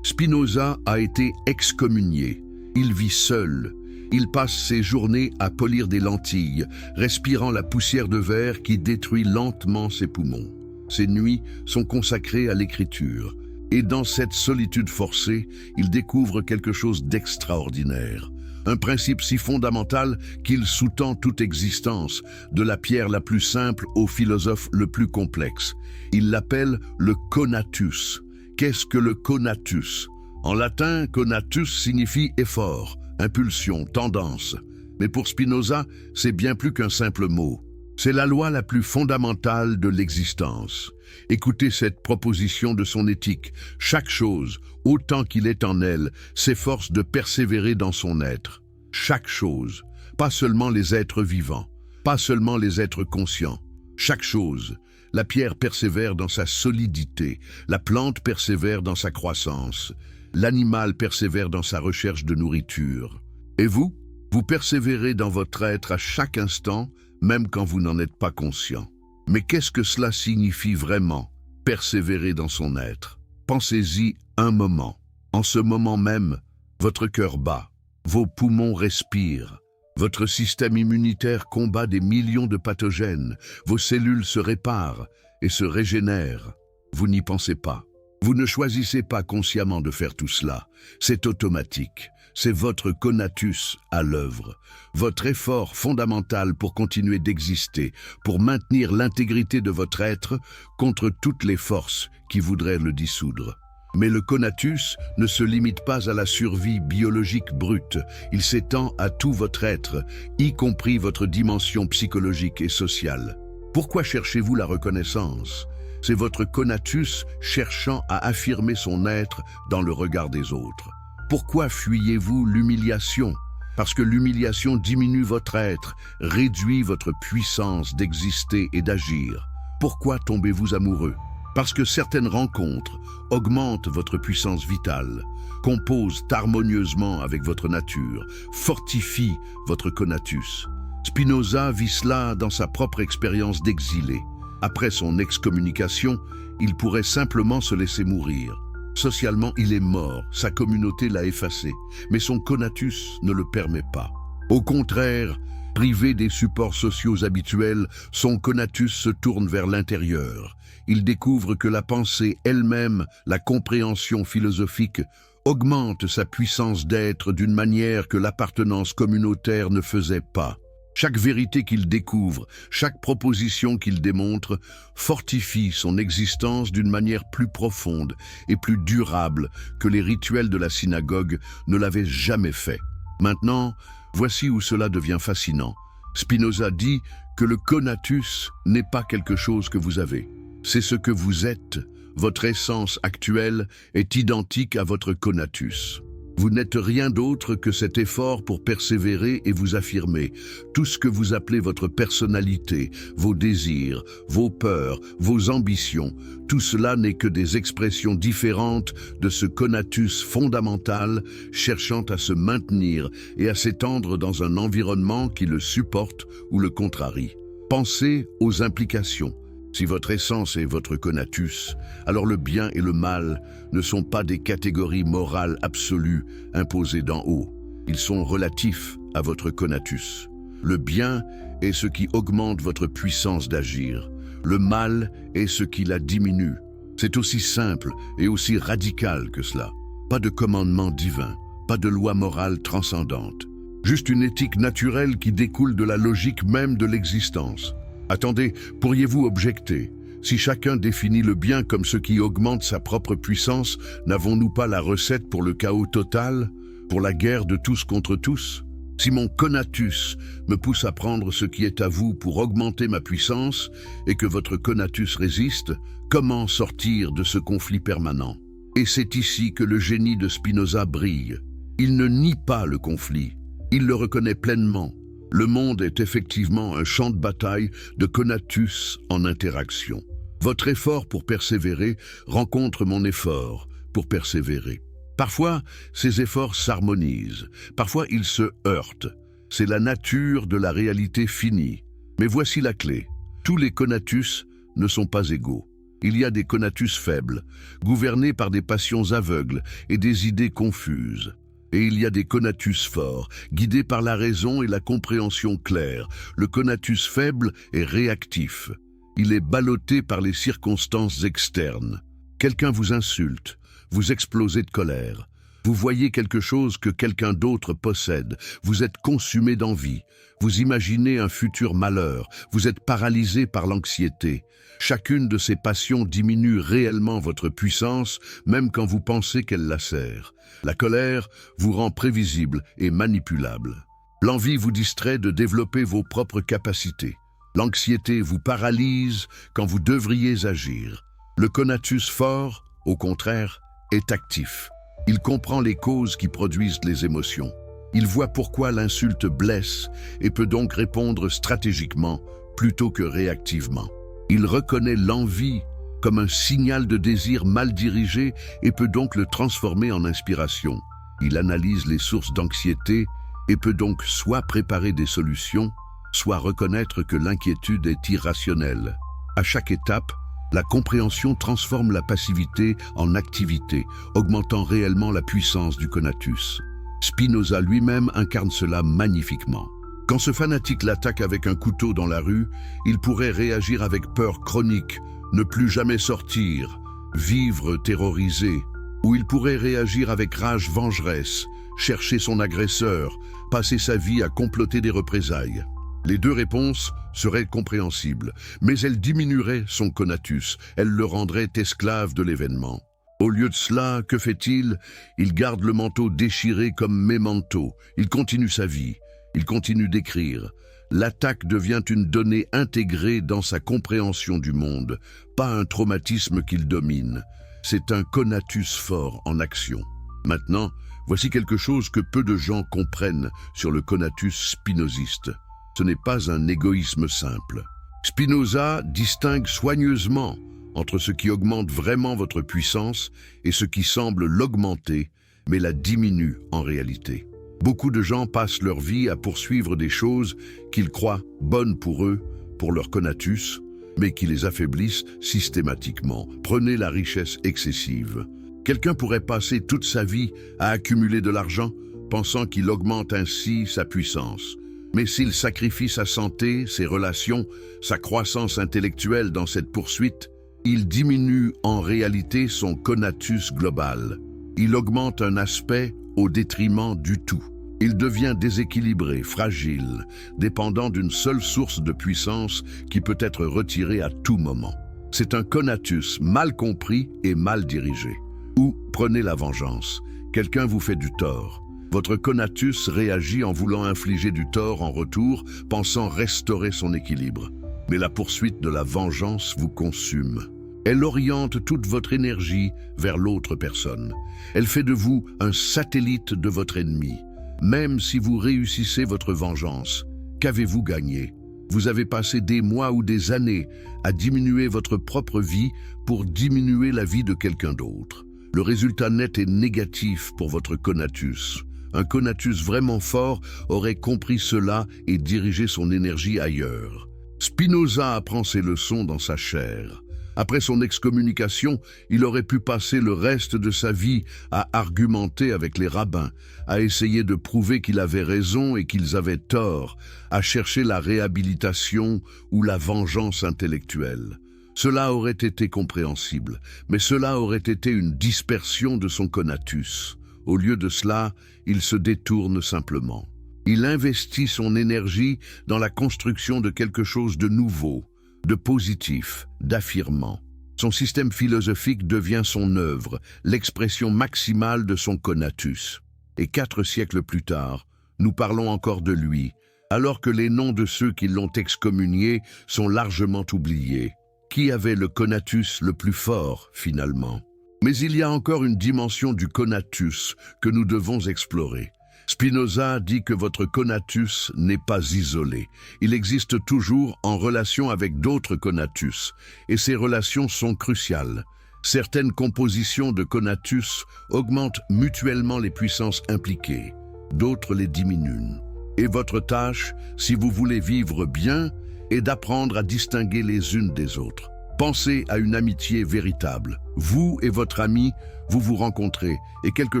Spinoza a été excommunié. Il vit seul. Il passe ses journées à polir des lentilles, respirant la poussière de verre qui détruit lentement ses poumons. Ses nuits sont consacrées à l'écriture. Et dans cette solitude forcée, il découvre quelque chose d'extraordinaire. Un principe si fondamental qu'il sous-tend toute existence, de la pierre la plus simple au philosophe le plus complexe. Il l'appelle le conatus. Qu'est-ce que le conatus? En latin, conatus signifie effort, impulsion, tendance. Mais pour Spinoza, c'est bien plus qu'un simple mot. C'est la loi la plus fondamentale de l'existence. Écoutez cette proposition de son éthique. Chaque chose, autant qu'il est en elle, s'efforce de persévérer dans son être. Chaque chose, pas seulement les êtres vivants, pas seulement les êtres conscients. Chaque chose, la pierre persévère dans sa solidité, la plante persévère dans sa croissance, l'animal persévère dans sa recherche de nourriture. Et vous, vous persévérez dans votre être à chaque instant, même quand vous n'en êtes pas conscient. Mais qu'est-ce que cela signifie vraiment, persévérer dans son être? Pensez-y un moment. En ce moment même, votre cœur bat, vos poumons respirent, votre système immunitaire combat des millions de pathogènes, vos cellules se réparent et se régénèrent. Vous n'y pensez pas. Vous ne choisissez pas consciemment de faire tout cela. C'est automatique. C'est votre conatus à l'œuvre, votre effort fondamental pour continuer d'exister, pour maintenir l'intégrité de votre être contre toutes les forces qui voudraient le dissoudre. Mais le conatus ne se limite pas à la survie biologique brute, il s'étend à tout votre être, y compris votre dimension psychologique et sociale. Pourquoi cherchez-vous la reconnaissance? C'est votre conatus cherchant à affirmer son être dans le regard des autres. Pourquoi fuyez-vous l'humiliation? Parce que l'humiliation diminue votre être, réduit votre puissance d'exister et d'agir. Pourquoi tombez-vous amoureux? Parce que certaines rencontres augmentent votre puissance vitale, composent harmonieusement avec votre nature, fortifient votre conatus. Spinoza vit cela dans sa propre expérience d'exilé. Après son excommunication, il pourrait simplement se laisser mourir. Socialement, il est mort, sa communauté l'a effacé, mais son conatus ne le permet pas. Au contraire, privé des supports sociaux habituels, son conatus se tourne vers l'intérieur. Il découvre que la pensée elle-même, la compréhension philosophique, augmente sa puissance d'être d'une manière que l'appartenance communautaire ne faisait pas. Chaque vérité qu'il découvre, chaque proposition qu'il démontre, fortifie son existence d'une manière plus profonde et plus durable que les rituels de la synagogue ne l'avaient jamais fait. Maintenant, voici où cela devient fascinant. Spinoza dit que le conatus n'est pas quelque chose que vous avez. C'est ce que vous êtes. Votre essence actuelle est identique à votre conatus. Vous n'êtes rien d'autre que cet effort pour persévérer et vous affirmer. Tout ce que vous appelez votre personnalité, vos désirs, vos peurs, vos ambitions, tout cela n'est que des expressions différentes de ce conatus fondamental cherchant à se maintenir et à s'étendre dans un environnement qui le supporte ou le contrarie. Pensez aux implications. Si votre essence est votre conatus, alors le bien et le mal ne sont pas des catégories morales absolues imposées d'en haut. Ils sont relatifs à votre conatus. Le bien est ce qui augmente votre puissance d'agir. Le mal est ce qui la diminue. C'est aussi simple et aussi radical que cela. Pas de commandement divin, pas de loi morale transcendante. Juste une éthique naturelle qui découle de la logique même de l'existence. Attendez, pourriez-vous objecter? Si chacun définit le bien comme ce qui augmente sa propre puissance, n'avons-nous pas la recette pour le chaos total, pour la guerre de tous contre tous? Si mon conatus me pousse à prendre ce qui est à vous pour augmenter ma puissance et que votre conatus résiste, comment sortir de ce conflit permanent? Et c'est ici que le génie de Spinoza brille. Il ne nie pas le conflit, il le reconnaît pleinement. Le monde est effectivement un champ de bataille de conatus en interaction. Votre effort pour persévérer rencontre mon effort pour persévérer. Parfois, ces efforts s'harmonisent, parfois ils se heurtent. C'est la nature de la réalité finie. Mais voici la clé. Tous les conatus ne sont pas égaux. Il y a des conatus faibles, gouvernés par des passions aveugles et des idées confuses. Et il y a des conatus forts, guidés par la raison et la compréhension claire. Le conatus faible est réactif. Il est ballotté par les circonstances externes. Quelqu'un vous insulte, vous explosez de colère. Vous voyez quelque chose que quelqu'un d'autre possède. Vous êtes consumé d'envie. Vous imaginez un futur malheur. Vous êtes paralysé par l'anxiété. Chacune de ces passions diminue réellement votre puissance, même quand vous pensez qu'elle la sert. La colère vous rend prévisible et manipulable. L'envie vous distrait de développer vos propres capacités. L'anxiété vous paralyse quand vous devriez agir. Le conatus fort, au contraire, est actif. Il comprend les causes qui produisent les émotions. Il voit pourquoi l'insulte blesse et peut donc répondre stratégiquement plutôt que réactivement. Il reconnaît l'envie comme un signal de désir mal dirigé et peut donc le transformer en inspiration. Il analyse les sources d'anxiété et peut donc soit préparer des solutions, soit reconnaître que l'inquiétude est irrationnelle. À chaque étape, la compréhension transforme la passivité en activité, augmentant réellement la puissance du conatus. Spinoza lui-même incarne cela magnifiquement. Quand ce fanatique l'attaque avec un couteau dans la rue, il pourrait réagir avec peur chronique, ne plus jamais sortir, vivre terrorisé. Ou il pourrait réagir avec rage vengeresse, chercher son agresseur, passer sa vie à comploter des représailles. Les deux réponses seraient compréhensibles, mais elles diminueraient son conatus, elles le rendraient esclave de l'événement. Au lieu de cela, que fait-il? Il garde le manteau déchiré comme mémento, il continue sa vie, il continue d'écrire. L'attaque devient une donnée intégrée dans sa compréhension du monde, pas un traumatisme qu'il domine. C'est un conatus fort en action. Maintenant, voici quelque chose que peu de gens comprennent sur le conatus spinoziste. Ce n'est pas un égoïsme simple. Spinoza distingue soigneusement entre ce qui augmente vraiment votre puissance et ce qui semble l'augmenter, mais la diminue en réalité. Beaucoup de gens passent leur vie à poursuivre des choses qu'ils croient bonnes pour eux, pour leur conatus, mais qui les affaiblissent systématiquement. Prenez la richesse excessive. Quelqu'un pourrait passer toute sa vie à accumuler de l'argent, pensant qu'il augmente ainsi sa puissance. Mais s'il sacrifie sa santé, ses relations, sa croissance intellectuelle dans cette poursuite, il diminue en réalité son conatus global. Il augmente un aspect au détriment du tout. Il devient déséquilibré, fragile, dépendant d'une seule source de puissance qui peut être retirée à tout moment. C'est un conatus mal compris et mal dirigé. Ou prenez la vengeance. Quelqu'un vous fait du tort. Votre conatus réagit en voulant infliger du tort en retour, pensant restaurer son équilibre. Mais la poursuite de la vengeance vous consume. Elle oriente toute votre énergie vers l'autre personne. Elle fait de vous un satellite de votre ennemi. Même si vous réussissez votre vengeance, qu'avez-vous gagné? Vous avez passé des mois ou des années à diminuer votre propre vie pour diminuer la vie de quelqu'un d'autre. Le résultat net est négatif pour votre conatus. Un conatus vraiment fort aurait compris cela et dirigé son énergie ailleurs. Spinoza apprend ses leçons dans sa chair. Après son excommunication, il aurait pu passer le reste de sa vie à argumenter avec les rabbins, à essayer de prouver qu'il avait raison et qu'ils avaient tort, à chercher la réhabilitation ou la vengeance intellectuelle. Cela aurait été compréhensible, mais cela aurait été une dispersion de son conatus. Au lieu de cela, il se détourne simplement. Il investit son énergie dans la construction de quelque chose de nouveau, de positif, d'affirmant. Son système philosophique devient son œuvre, l'expression maximale de son conatus. Et 4 siècles plus tard, nous parlons encore de lui, alors que les noms de ceux qui l'ont excommunié sont largement oubliés. Qui avait le conatus le plus fort, finalement? Mais il y a encore une dimension du conatus que nous devons explorer. Spinoza dit que votre conatus n'est pas isolé. Il existe toujours en relation avec d'autres conatus, et ces relations sont cruciales. Certaines compositions de conatus augmentent mutuellement les puissances impliquées, d'autres les diminuent. Et votre tâche, si vous voulez vivre bien, est d'apprendre à distinguer les unes des autres. Pensez à une amitié véritable. Vous et votre ami, vous vous rencontrez, et quelque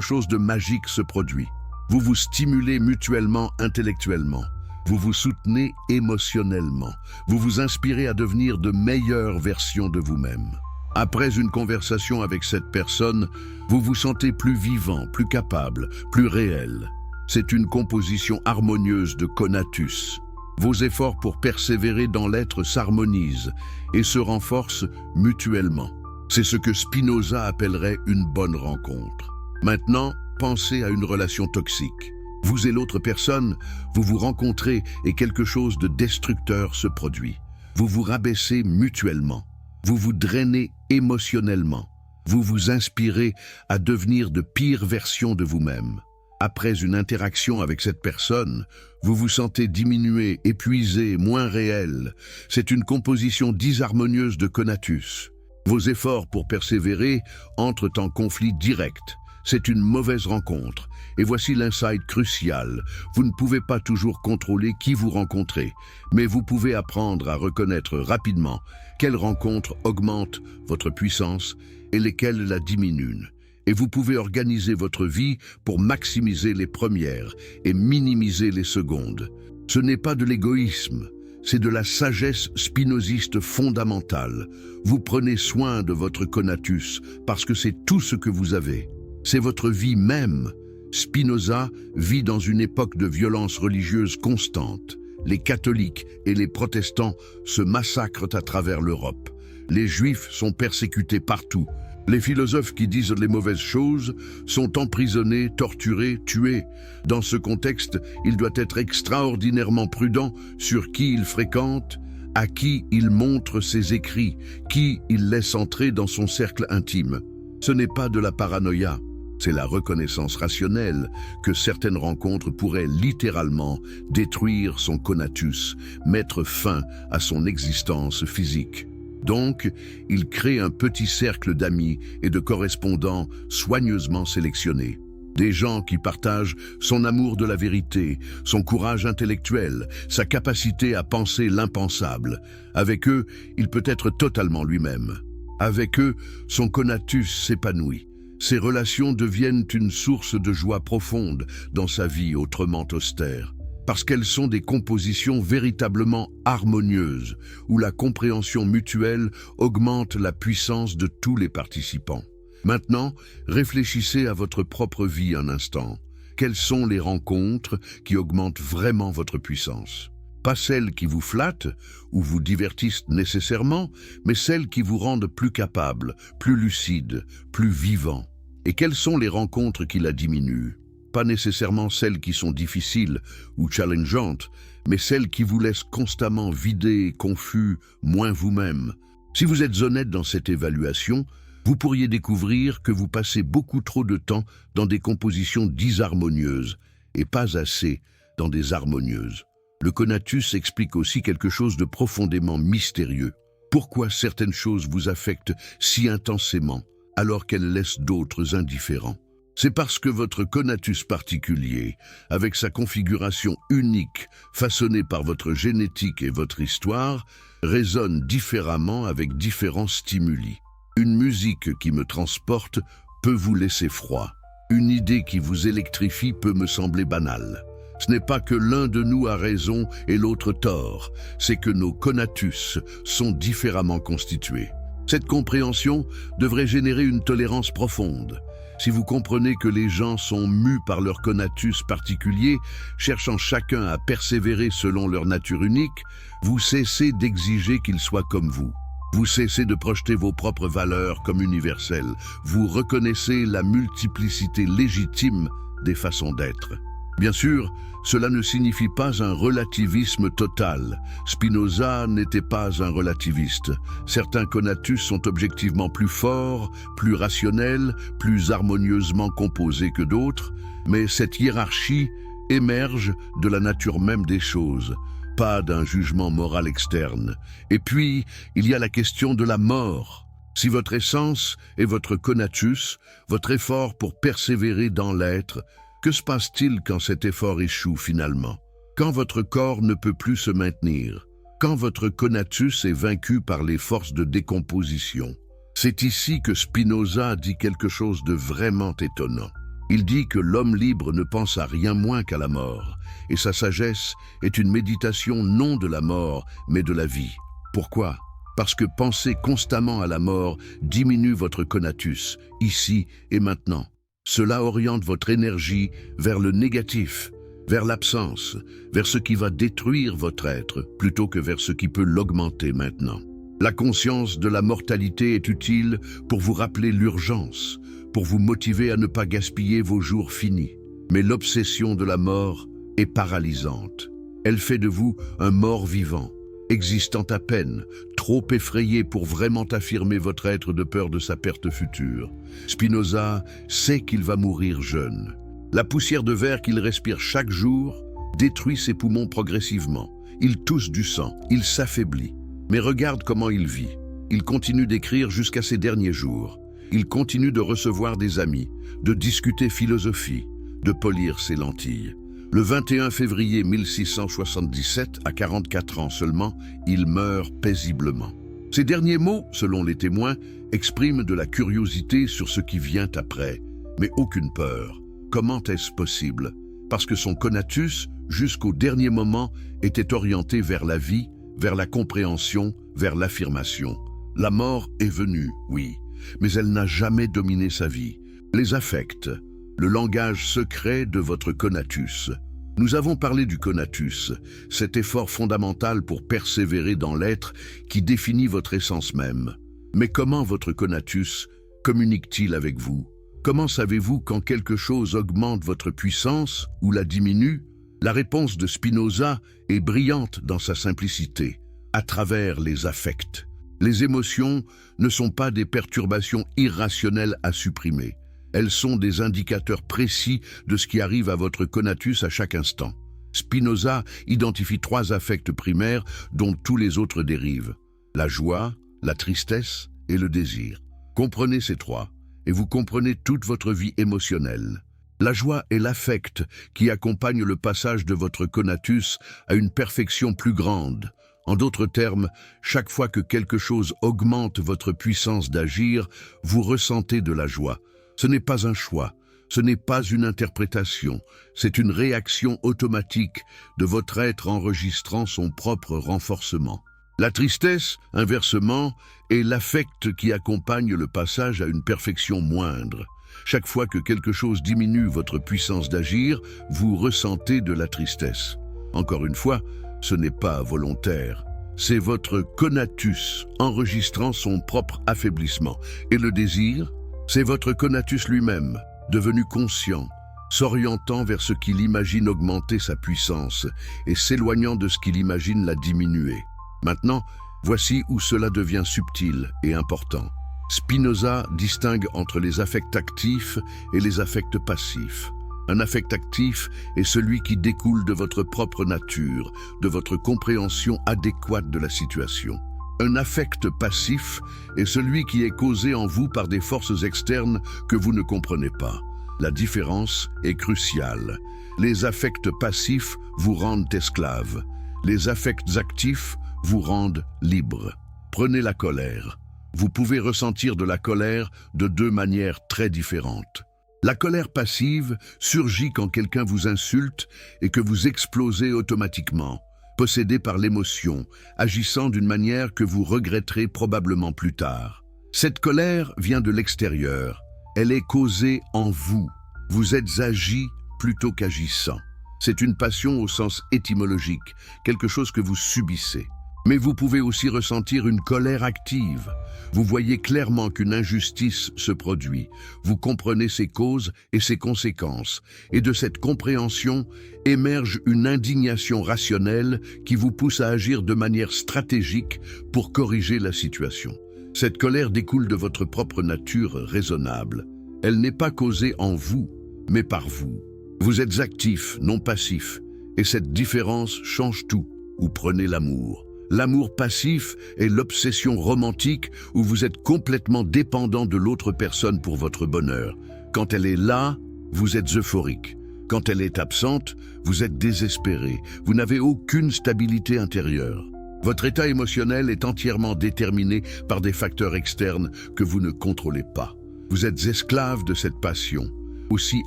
chose de magique se produit. Vous vous stimulez mutuellement intellectuellement. Vous vous soutenez émotionnellement. Vous vous inspirez à devenir de meilleures versions de vous-même. Après une conversation avec cette personne, vous vous sentez plus vivant, plus capable, plus réel. C'est une composition harmonieuse de conatus. Vos efforts pour persévérer dans l'être s'harmonisent et se renforcent mutuellement. C'est ce que Spinoza appellerait une bonne rencontre. Maintenant, pensez à une relation toxique. Vous et l'autre personne, vous vous rencontrez et quelque chose de destructeur se produit. Vous vous rabaissez mutuellement. Vous vous drainez émotionnellement. Vous vous inspirez à devenir de pires versions de vous-même. Après une interaction avec cette personne, vous vous sentez diminué, épuisé, moins réel. C'est une composition disharmonieuse de conatus. Vos efforts pour persévérer entrent en conflit direct. C'est une mauvaise rencontre. Et voici l'insight crucial. Vous ne pouvez pas toujours contrôler qui vous rencontrez, mais vous pouvez apprendre à reconnaître rapidement quelles rencontres augmentent votre puissance et lesquelles la diminuent. Et vous pouvez organiser votre vie pour maximiser les premières et minimiser les secondes. Ce n'est pas de l'égoïsme, c'est de la sagesse spinoziste fondamentale. Vous prenez soin de votre conatus parce que c'est tout ce que vous avez. C'est votre vie même. Spinoza vit dans une époque de violence religieuse constante. Les catholiques et les protestants se massacrent à travers l'Europe. Les juifs sont persécutés partout. Les philosophes qui disent les mauvaises choses sont emprisonnés, torturés, tués. Dans ce contexte, il doit être extraordinairement prudent sur qui il fréquente, à qui il montre ses écrits, qui il laisse entrer dans son cercle intime. Ce n'est pas de la paranoïa, c'est la reconnaissance rationnelle que certaines rencontres pourraient littéralement détruire son conatus, mettre fin à son existence physique. Donc, il crée un petit cercle d'amis et de correspondants soigneusement sélectionnés. Des gens qui partagent son amour de la vérité, son courage intellectuel, sa capacité à penser l'impensable. Avec eux, il peut être totalement lui-même. Avec eux, son conatus s'épanouit. Ces relations deviennent une source de joie profonde dans sa vie autrement austère. Parce qu'elles sont des compositions véritablement harmonieuses, où la compréhension mutuelle augmente la puissance de tous les participants. Maintenant, réfléchissez à votre propre vie un instant. Quelles sont les rencontres qui augmentent vraiment votre puissance? Pas celles qui vous flattent ou vous divertissent nécessairement, mais celles qui vous rendent plus capable, plus lucide, plus vivant. Et quelles sont les rencontres qui la diminuent? Pas nécessairement celles qui sont difficiles ou challengeantes, mais celles qui vous laissent constamment vidés, confus, moins vous-même. Si vous êtes honnête dans cette évaluation, vous pourriez découvrir que vous passez beaucoup trop de temps dans des compositions disharmonieuses et pas assez dans des harmonieuses. Le conatus explique aussi quelque chose de profondément mystérieux. Pourquoi certaines choses vous affectent si intensément alors qu'elles laissent d'autres indifférents? C'est parce que votre conatus particulier, avec sa configuration unique, façonnée par votre génétique et votre histoire, résonne différemment avec différents stimuli. Une musique qui me transporte peut vous laisser froid. Une idée qui vous électrifie peut me sembler banale. Ce n'est pas que l'un de nous a raison et l'autre tort, c'est que nos conatus sont différemment constitués. Cette compréhension devrait générer une tolérance profonde. Si vous comprenez que les gens sont mus par leur conatus particulier, cherchant chacun à persévérer selon leur nature unique, vous cessez d'exiger qu'ils soient comme vous. Vous cessez de projeter vos propres valeurs comme universelles. Vous reconnaissez la multiplicité légitime des façons d'être. Bien sûr, cela ne signifie pas un relativisme total. Spinoza n'était pas un relativiste. Certains conatus sont objectivement plus forts, plus rationnels, plus harmonieusement composés que d'autres, mais cette hiérarchie émerge de la nature même des choses, pas d'un jugement moral externe. Et puis, il y a la question de la mort. Si votre essence est votre conatus, votre effort pour persévérer dans l'être, que se passe-t-il quand cet effort échoue finalement? Quand votre corps ne peut plus se maintenir? Quand votre conatus est vaincu par les forces de décomposition? C'est ici que Spinoza dit quelque chose de vraiment étonnant. Il dit que l'homme libre ne pense à rien moins qu'à la mort, et sa sagesse est une méditation non de la mort, mais de la vie. Pourquoi? Parce que penser constamment à la mort diminue votre conatus, ici et maintenant. Cela oriente votre énergie vers le négatif, vers l'absence, vers ce qui va détruire votre être, plutôt que vers ce qui peut l'augmenter maintenant. La conscience de la mortalité est utile pour vous rappeler l'urgence, pour vous motiver à ne pas gaspiller vos jours finis. Mais l'obsession de la mort est paralysante. Elle fait de vous un mort vivant, existant à peine, trop effrayé pour vraiment affirmer votre être de peur de sa perte future. Spinoza sait qu'il va mourir jeune. La poussière de verre qu'il respire chaque jour détruit ses poumons progressivement. Il tousse du sang, il s'affaiblit. Mais regarde comment il vit. Il continue d'écrire jusqu'à ses derniers jours. Il continue de recevoir des amis, de discuter philosophie, de polir ses lentilles. Le 21 février 1677, à 44 ans seulement, il meurt paisiblement. Ces derniers mots, selon les témoins, expriment de la curiosité sur ce qui vient après, mais aucune peur. Comment est-ce possible? Parce que son conatus, jusqu'au dernier moment, était orienté vers la vie, vers la compréhension, vers l'affirmation. La mort est venue, oui, mais elle n'a jamais dominé sa vie. Les affects, le langage secret de votre conatus. Nous avons parlé du conatus, cet effort fondamental pour persévérer dans l'être qui définit votre essence même. Mais comment votre conatus communique-t-il avec vous? Comment savez-vous quand quelque chose augmente votre puissance ou la diminue? La réponse de Spinoza est brillante dans sa simplicité, à travers les affects. Les émotions ne sont pas des perturbations irrationnelles à supprimer. Elles sont des indicateurs précis de ce qui arrive à votre conatus à chaque instant. Spinoza identifie 3 affects primaires dont tous les autres dérivent. La joie, la tristesse et le désir. Comprenez ces 3 et vous comprenez toute votre vie émotionnelle. La joie est l'affect qui accompagne le passage de votre conatus à une perfection plus grande. En d'autres termes, chaque fois que quelque chose augmente votre puissance d'agir, vous ressentez de la joie. Ce n'est pas un choix, ce n'est pas une interprétation, c'est une réaction automatique de votre être enregistrant son propre renforcement. La tristesse, inversement, est l'affect qui accompagne le passage à une perfection moindre. Chaque fois que quelque chose diminue votre puissance d'agir, vous ressentez de la tristesse. Encore une fois, ce n'est pas volontaire. C'est votre conatus enregistrant son propre affaiblissement. Et le désir, c'est votre conatus lui-même, devenu conscient, s'orientant vers ce qu'il imagine augmenter sa puissance et s'éloignant de ce qu'il imagine la diminuer. Maintenant, Voici où cela devient subtil et important. Spinoza distingue entre les affects actifs et les affects passifs. Un affect actif est celui qui découle de votre propre nature, de votre compréhension adéquate de la situation. Un affect passif est celui qui est causé en vous par des forces externes que vous ne comprenez pas. La différence est cruciale. Les affects passifs vous rendent esclave. Les affects actifs vous rendent libre. Prenez la colère. Vous pouvez ressentir de la colère de deux manières très différentes. La colère passive surgit quand quelqu'un vous insulte et que vous explosez automatiquement, possédé par l'émotion, agissant d'une manière que vous regretterez probablement plus tard. Cette colère vient de l'extérieur. Elle est causée en vous. Vous êtes agi plutôt qu'agissant. C'est une passion au sens étymologique, quelque chose que vous subissez. Mais vous pouvez aussi ressentir une colère active. Vous voyez clairement qu'une injustice se produit. Vous comprenez ses causes et ses conséquences. Et de cette compréhension émerge une indignation rationnelle qui vous pousse à agir de manière stratégique pour corriger la situation. Cette colère découle de votre propre nature raisonnable. Elle n'est pas causée en vous, mais par vous. Vous êtes actif, non passif. Et cette différence change tout. Ou prenez l'amour. L'amour passif est l'obsession romantique où vous êtes complètement dépendant de l'autre personne pour votre bonheur. Quand elle est là, vous êtes euphorique. Quand elle est absente, vous êtes désespéré. Vous n'avez aucune stabilité intérieure. Votre état émotionnel est entièrement déterminé par des facteurs externes que vous ne contrôlez pas. Vous êtes esclave de cette passion, aussi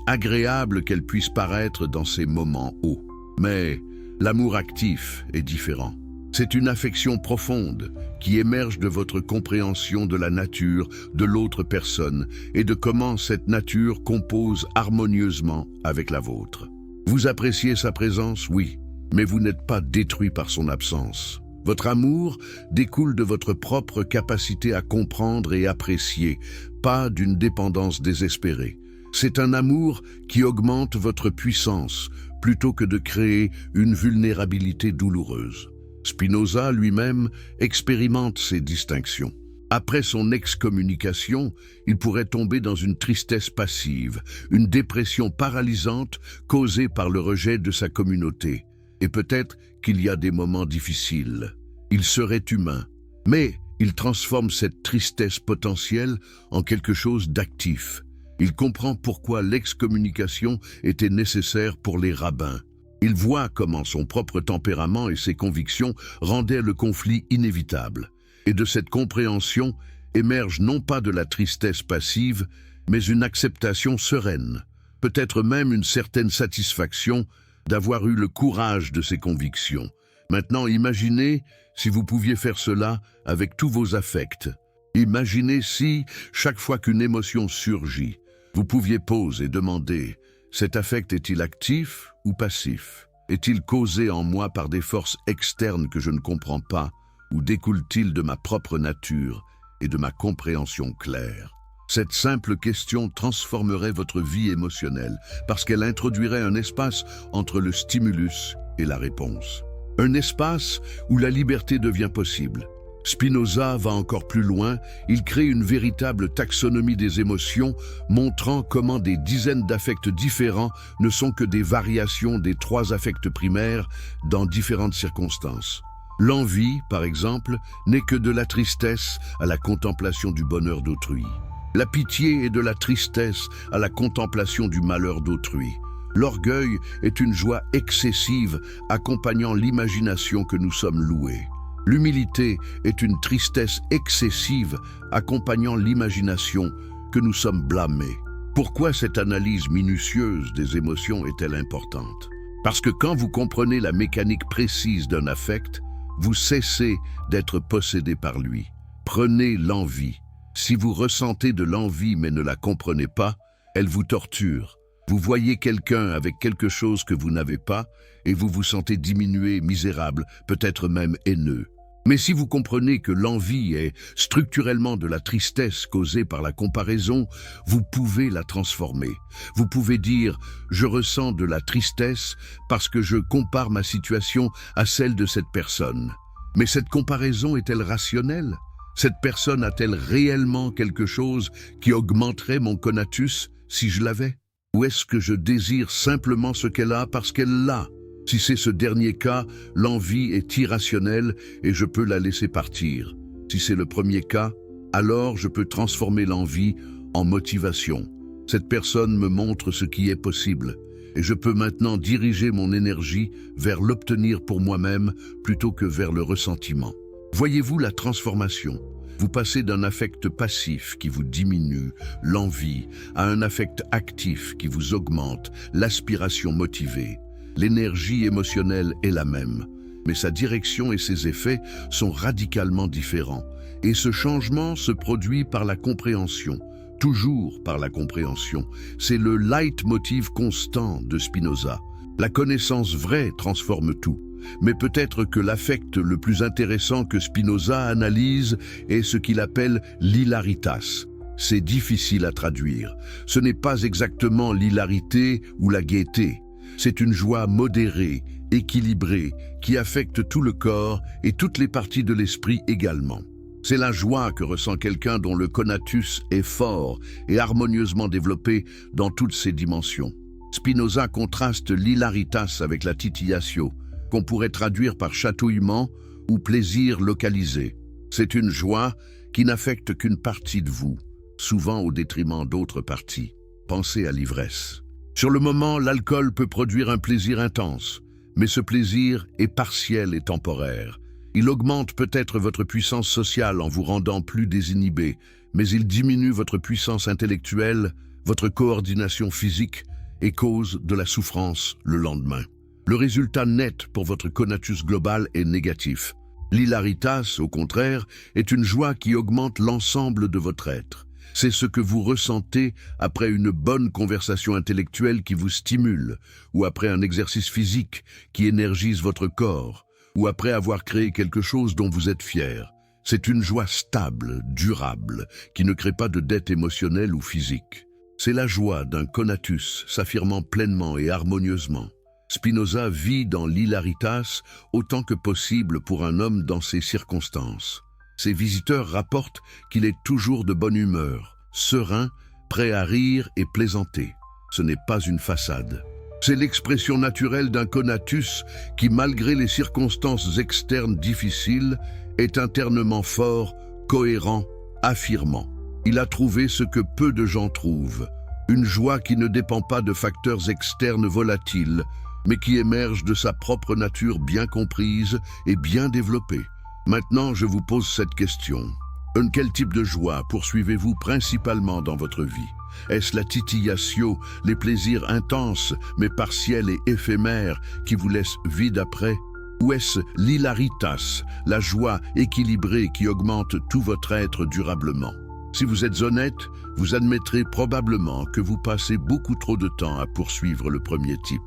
agréable qu'elle puisse paraître dans ces moments hauts. Mais l'amour actif est différent. C'est une affection profonde qui émerge de votre compréhension de la nature de l'autre personne et de comment cette nature compose harmonieusement avec la vôtre. Vous appréciez sa présence, oui, mais vous n'êtes pas détruit par son absence. Votre amour découle de votre propre capacité à comprendre et apprécier, pas d'une dépendance désespérée. C'est un amour qui augmente votre puissance plutôt que de créer une vulnérabilité douloureuse. Spinoza lui-même expérimente ces distinctions. Après son excommunication, il pourrait tomber dans une tristesse passive, une dépression paralysante causée par le rejet de sa communauté. Et peut-être qu'il y a des moments difficiles. Il serait humain, mais il transforme cette tristesse potentielle en quelque chose d'actif. Il comprend pourquoi l'excommunication était nécessaire pour les rabbins. Il voit comment son propre tempérament et ses convictions rendaient le conflit inévitable. Et de cette compréhension émerge non pas de la tristesse passive, mais une acceptation sereine, peut-être même une certaine satisfaction d'avoir eu le courage de ses convictions. Maintenant, imaginez si vous pouviez faire cela avec tous vos affects. Imaginez si, chaque fois qu'une émotion surgit, vous pouviez poser et demander « Cet affect est-il actif ou passif? Est-il causé en moi par des forces externes que je ne comprends pas ou découle-t-il de ma propre nature et de ma compréhension claire ?» Cette simple question transformerait votre vie émotionnelle parce qu'elle introduirait un espace entre le stimulus et la réponse. Un espace où la liberté devient possible. Spinoza va encore plus loin, il crée une véritable taxonomie des émotions, montrant comment des dizaines d'affects différents ne sont que des variations des trois affects primaires dans différentes circonstances. L'envie, par exemple, n'est que de la tristesse à la contemplation du bonheur d'autrui. La pitié est de la tristesse à la contemplation du malheur d'autrui. L'orgueil est une joie excessive accompagnant l'imagination que nous sommes loués. L'humilité est une tristesse excessive accompagnant l'imagination que nous sommes blâmés. Pourquoi cette analyse minutieuse des émotions est-elle importante? Parce que quand vous comprenez la mécanique précise d'un affect, vous cessez d'être possédé par lui. Prenez l'envie. Si vous ressentez de l'envie mais ne la comprenez pas, elle vous torture. Vous voyez quelqu'un avec quelque chose que vous n'avez pas et vous vous sentez diminué, misérable, peut-être même haineux. Mais si vous comprenez que l'envie est structurellement de la tristesse causée par la comparaison, vous pouvez la transformer. Vous pouvez dire « Je ressens de la tristesse parce que je compare ma situation à celle de cette personne ». Mais cette comparaison est-elle rationnelle? Cette personne a-t-elle réellement quelque chose qui augmenterait mon conatus si je l'avais? Ou est-ce que je désire simplement ce qu'elle a parce qu'elle l'a? Si c'est ce dernier cas, l'envie est irrationnelle et je peux la laisser partir. Si c'est le premier cas, alors je peux transformer l'envie en motivation. Cette personne me montre ce qui est possible et je peux maintenant diriger mon énergie vers l'obtenir pour moi-même plutôt que vers le ressentiment. Voyez-vous la transformation? Vous passez d'un affect passif qui vous diminue, l'envie, à un affect actif qui vous augmente, l'aspiration motivée. L'énergie émotionnelle est la même, mais sa direction et ses effets sont radicalement différents. Et ce changement se produit par la compréhension, toujours par la compréhension. C'est le leitmotiv constant de Spinoza. La connaissance vraie transforme tout. Mais peut-être que l'affect le plus intéressant que Spinoza analyse est ce qu'il appelle l'hilaritas. C'est difficile à traduire. Ce n'est pas exactement l'hilarité ou la gaieté. C'est une joie modérée, équilibrée, qui affecte tout le corps et toutes les parties de l'esprit également. C'est la joie que ressent quelqu'un dont le conatus est fort et harmonieusement développé dans toutes ses dimensions. Spinoza contraste l'hilaritas avec la titillatio, qu'on pourrait traduire par chatouillement ou plaisir localisé. C'est une joie qui n'affecte qu'une partie de vous, souvent au détriment d'autres parties. Pensez à l'ivresse. Sur le moment, l'alcool peut produire un plaisir intense, mais ce plaisir est partiel et temporaire. Il augmente peut-être votre puissance sociale en vous rendant plus désinhibé, mais il diminue votre puissance intellectuelle, votre coordination physique et cause de la souffrance le lendemain. Le résultat net pour votre conatus global est négatif. L'hilaritas, au contraire, est une joie qui augmente l'ensemble de votre être. C'est ce que vous ressentez après une bonne conversation intellectuelle qui vous stimule, ou après un exercice physique qui énergise votre corps, ou après avoir créé quelque chose dont vous êtes fier. C'est une joie stable, durable, qui ne crée pas de dette émotionnelle ou physique. C'est la joie d'un conatus s'affirmant pleinement et harmonieusement. Spinoza vit dans l'hilaritas autant que possible pour un homme dans ces circonstances. Ses visiteurs rapportent qu'il est toujours de bonne humeur, serein, prêt à rire et plaisanter. Ce n'est pas une façade. C'est l'expression naturelle d'un conatus qui, malgré les circonstances externes difficiles, est internement fort, cohérent, affirmant. Il a trouvé ce que peu de gens trouvent, une joie qui ne dépend pas de facteurs externes volatiles, mais qui émerge de sa propre nature bien comprise et bien développée. Maintenant, je vous pose cette question. Quel type de joie poursuivez-vous principalement dans votre vie? Est-ce la titillatio, les plaisirs intenses mais partiels et éphémères qui vous laissent vide après? Ou est-ce l'hilaritas, la joie équilibrée qui augmente tout votre être durablement? Si vous êtes honnête, vous admettrez probablement que vous passez beaucoup trop de temps à poursuivre le premier type.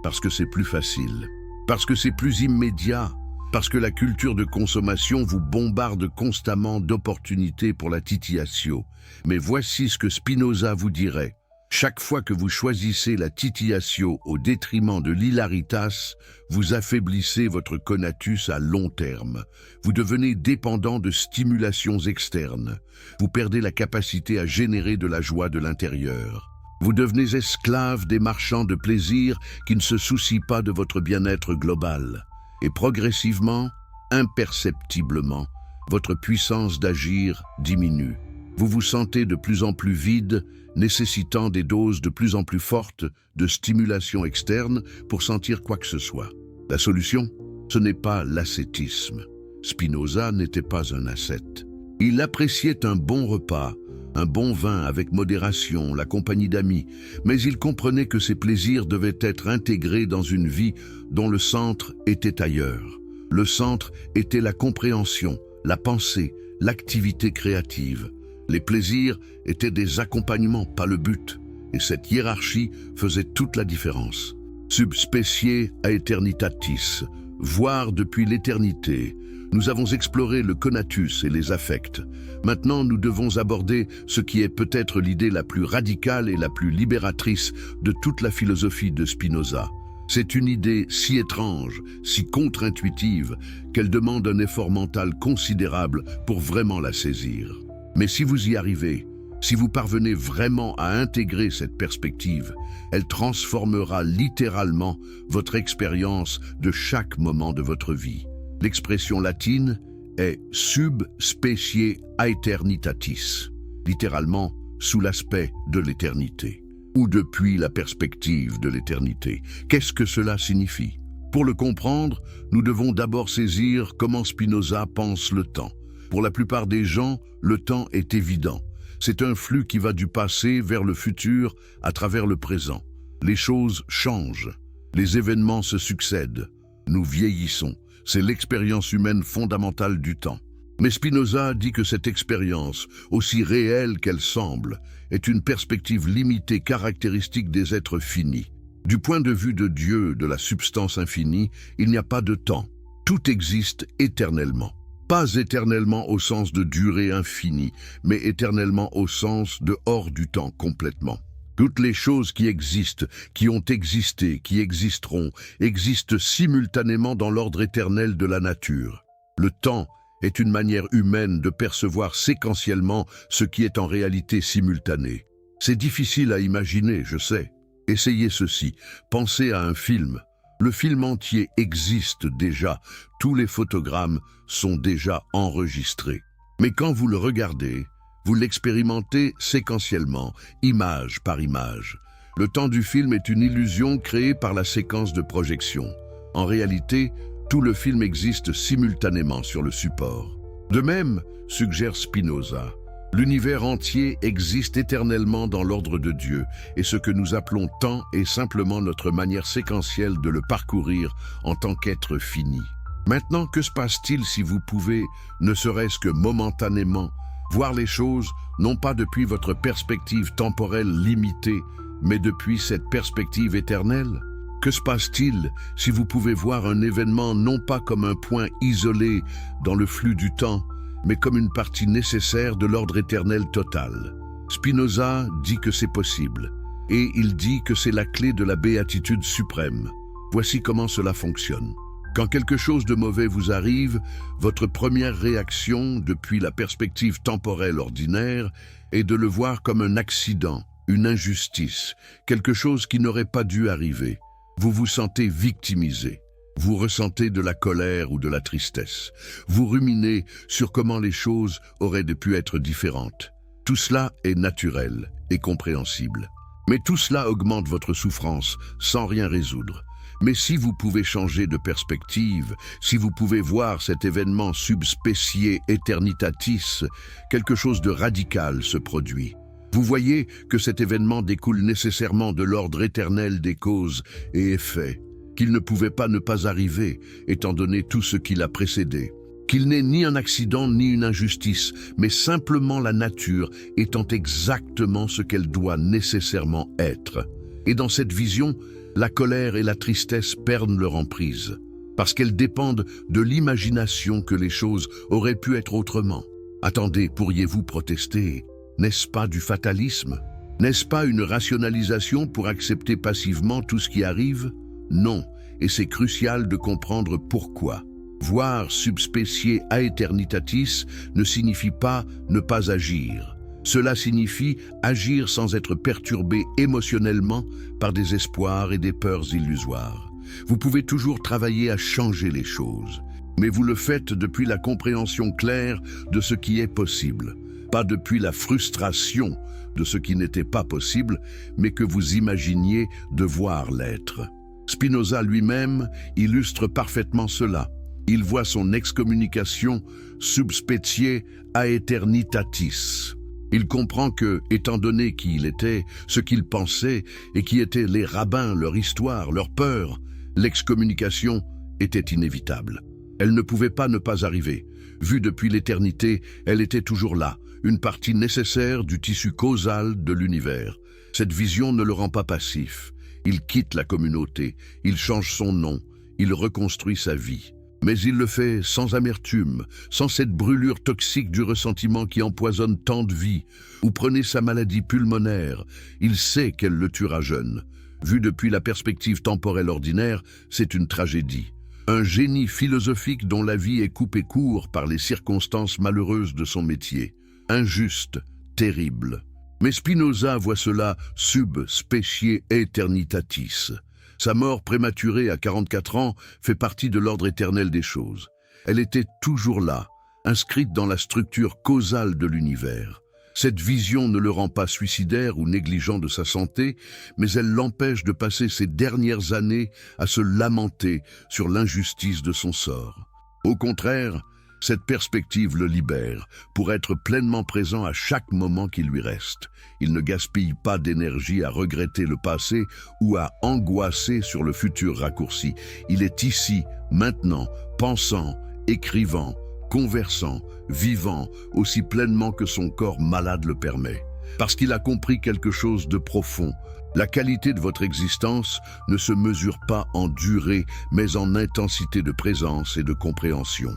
Parce que c'est plus facile, parce que c'est plus immédiat, parce que la culture de consommation vous bombarde constamment d'opportunités pour la titillatio. Mais voici ce que Spinoza vous dirait. Chaque fois que vous choisissez la titillatio au détriment de l'hilaritas, vous affaiblissez votre conatus à long terme. Vous devenez dépendant de stimulations externes. Vous perdez la capacité à générer de la joie de l'intérieur. Vous devenez esclave des marchands de plaisir qui ne se soucient pas de votre bien-être global. Et progressivement, imperceptiblement, votre puissance d'agir diminue. Vous vous sentez de plus en plus vide, nécessitant des doses de plus en plus fortes de stimulation externe pour sentir quoi que ce soit. La solution, ce n'est pas l'ascétisme. Spinoza n'était pas un ascète. Il appréciait un bon repas, un bon vin avec modération, la compagnie d'amis, mais il comprenait que ces plaisirs devaient être intégrés dans une vie dont le centre était ailleurs. Le centre était la compréhension, la pensée, l'activité créative. Les plaisirs étaient des accompagnements, pas le but, et cette hiérarchie faisait toute la différence. Subspecie aeternitatis, voir depuis l'éternité. Nous avons exploré le conatus et les affects. Maintenant, nous devons aborder ce qui est peut-être l'idée la plus radicale et la plus libératrice de toute la philosophie de Spinoza, C'est une idée si étrange, si contre-intuitive, qu'elle demande un effort mental considérable pour vraiment la saisir. Mais si vous y arrivez, si vous parvenez vraiment à intégrer cette perspective, elle transformera littéralement votre expérience de chaque moment de votre vie. L'expression latine est sub specie aeternitatis, littéralement sous l'aspect de l'éternité, ou depuis la perspective de l'éternité. Qu'est-ce que cela signifie? Pour le comprendre, nous devons d'abord saisir comment Spinoza pense le temps. Pour la plupart des gens, le temps est évident. C'est un flux qui va du passé vers le futur à travers le présent. Les choses changent, les événements se succèdent, nous vieillissons. C'est l'expérience humaine fondamentale du temps. Mais Spinoza dit que cette expérience, aussi réelle qu'elle semble, est une perspective limitée caractéristique des êtres finis. Du point de vue de Dieu, de la substance infinie, il n'y a pas de temps. Tout existe éternellement. Pas éternellement au sens de durée infinie, mais éternellement au sens de hors du temps complètement. Toutes les choses qui existent, qui ont existé, qui existeront, existent simultanément dans l'ordre éternel de la nature. Le temps est une manière humaine de percevoir séquentiellement ce qui est en réalité simultané. C'est difficile à imaginer, je sais. Essayez ceci, pensez à un film. Le film entier existe déjà, tous les photogrammes sont déjà enregistrés. Mais quand vous le regardez, vous l'expérimentez séquentiellement, image par image. Le temps du film est une illusion créée par la séquence de projection. En réalité, tout le film existe simultanément sur le support. De même, suggère Spinoza, l'univers entier existe éternellement dans l'ordre de Dieu, et ce que nous appelons temps est simplement notre manière séquentielle de le parcourir en tant qu'être fini. Maintenant, que se passe-t-il si vous pouvez, ne serait-ce que momentanément, voir les choses non pas depuis votre perspective temporelle limitée, mais depuis cette perspective éternelle? Que se passe-t-il si vous pouvez voir un événement non pas comme un point isolé dans le flux du temps, mais comme une partie nécessaire de l'ordre éternel total? Spinoza dit que c'est possible, et il dit que c'est la clé de la béatitude suprême. Voici comment cela fonctionne. Quand quelque chose de mauvais vous arrive, votre première réaction, depuis la perspective temporelle ordinaire, est de le voir comme un accident, une injustice, quelque chose qui n'aurait pas dû arriver. Vous vous sentez victimisé. Vous ressentez de la colère ou de la tristesse. Vous ruminez sur comment les choses auraient pu être différentes. Tout cela est naturel et compréhensible. Mais tout cela augmente votre souffrance sans rien résoudre. Mais si vous pouvez changer de perspective, si vous pouvez voir cet événement sub specie aeternitatis, quelque chose de radical se produit. Vous voyez que cet événement découle nécessairement de l'ordre éternel des causes et effets, qu'il ne pouvait pas ne pas arriver, étant donné tout ce qui l'a précédé, qu'il n'est ni un accident ni une injustice, mais simplement la nature étant exactement ce qu'elle doit nécessairement être. Et dans cette vision, la colère et la tristesse perdent leur emprise, parce qu'elles dépendent de l'imagination que les choses auraient pu être autrement. Attendez, pourriez-vous protester? N'est-ce pas du fatalisme? N'est-ce pas une rationalisation pour accepter passivement tout ce qui arrive? Non, et c'est crucial de comprendre pourquoi. Voir sub specie aeternitatis ne signifie pas ne pas agir. Cela signifie agir sans être perturbé émotionnellement par des espoirs et des peurs illusoires. Vous pouvez toujours travailler à changer les choses, mais vous le faites depuis la compréhension claire de ce qui est possible, pas depuis la frustration de ce qui n'était pas possible, mais que vous imaginiez devoir l'être. Spinoza lui-même illustre parfaitement cela. Il voit son excommunication sub specie aeternitatis. Il comprend que, étant donné qui il était, ce qu'il pensait, et qui étaient les rabbins, leur histoire, leur peur, l'excommunication était inévitable. Elle ne pouvait pas ne pas arriver. Vue depuis l'éternité, elle était toujours là, une partie nécessaire du tissu causal de l'univers. Cette vision ne le rend pas passif. Il quitte la communauté, il change son nom, il reconstruit sa vie. Mais il le fait sans amertume, sans cette brûlure toxique du ressentiment qui empoisonne tant de vies. Ou prenez sa maladie pulmonaire, il sait qu'elle le tuera jeune. Vu depuis la perspective temporelle ordinaire, c'est une tragédie. Un génie philosophique dont la vie est coupée court par les circonstances malheureuses de son métier. Injuste, terrible. Mais Spinoza voit cela sub specie aeternitatis. Sa mort prématurée à 44 ans fait partie de l'ordre éternel des choses. Elle était toujours là, inscrite dans la structure causale de l'univers. Cette vision ne le rend pas suicidaire ou négligent de sa santé, mais elle l'empêche de passer ses dernières années à se lamenter sur l'injustice de son sort. Au contraire, cette perspective le libère pour être pleinement présent à chaque moment qui lui reste. Il ne gaspille pas d'énergie à regretter le passé ou à angoisser sur le futur raccourci. Il est ici, maintenant, pensant, écrivant, conversant, vivant, aussi pleinement que son corps malade le permet. Parce qu'il a compris quelque chose de profond. La qualité de votre existence ne se mesure pas en durée, mais en intensité de présence et de compréhension.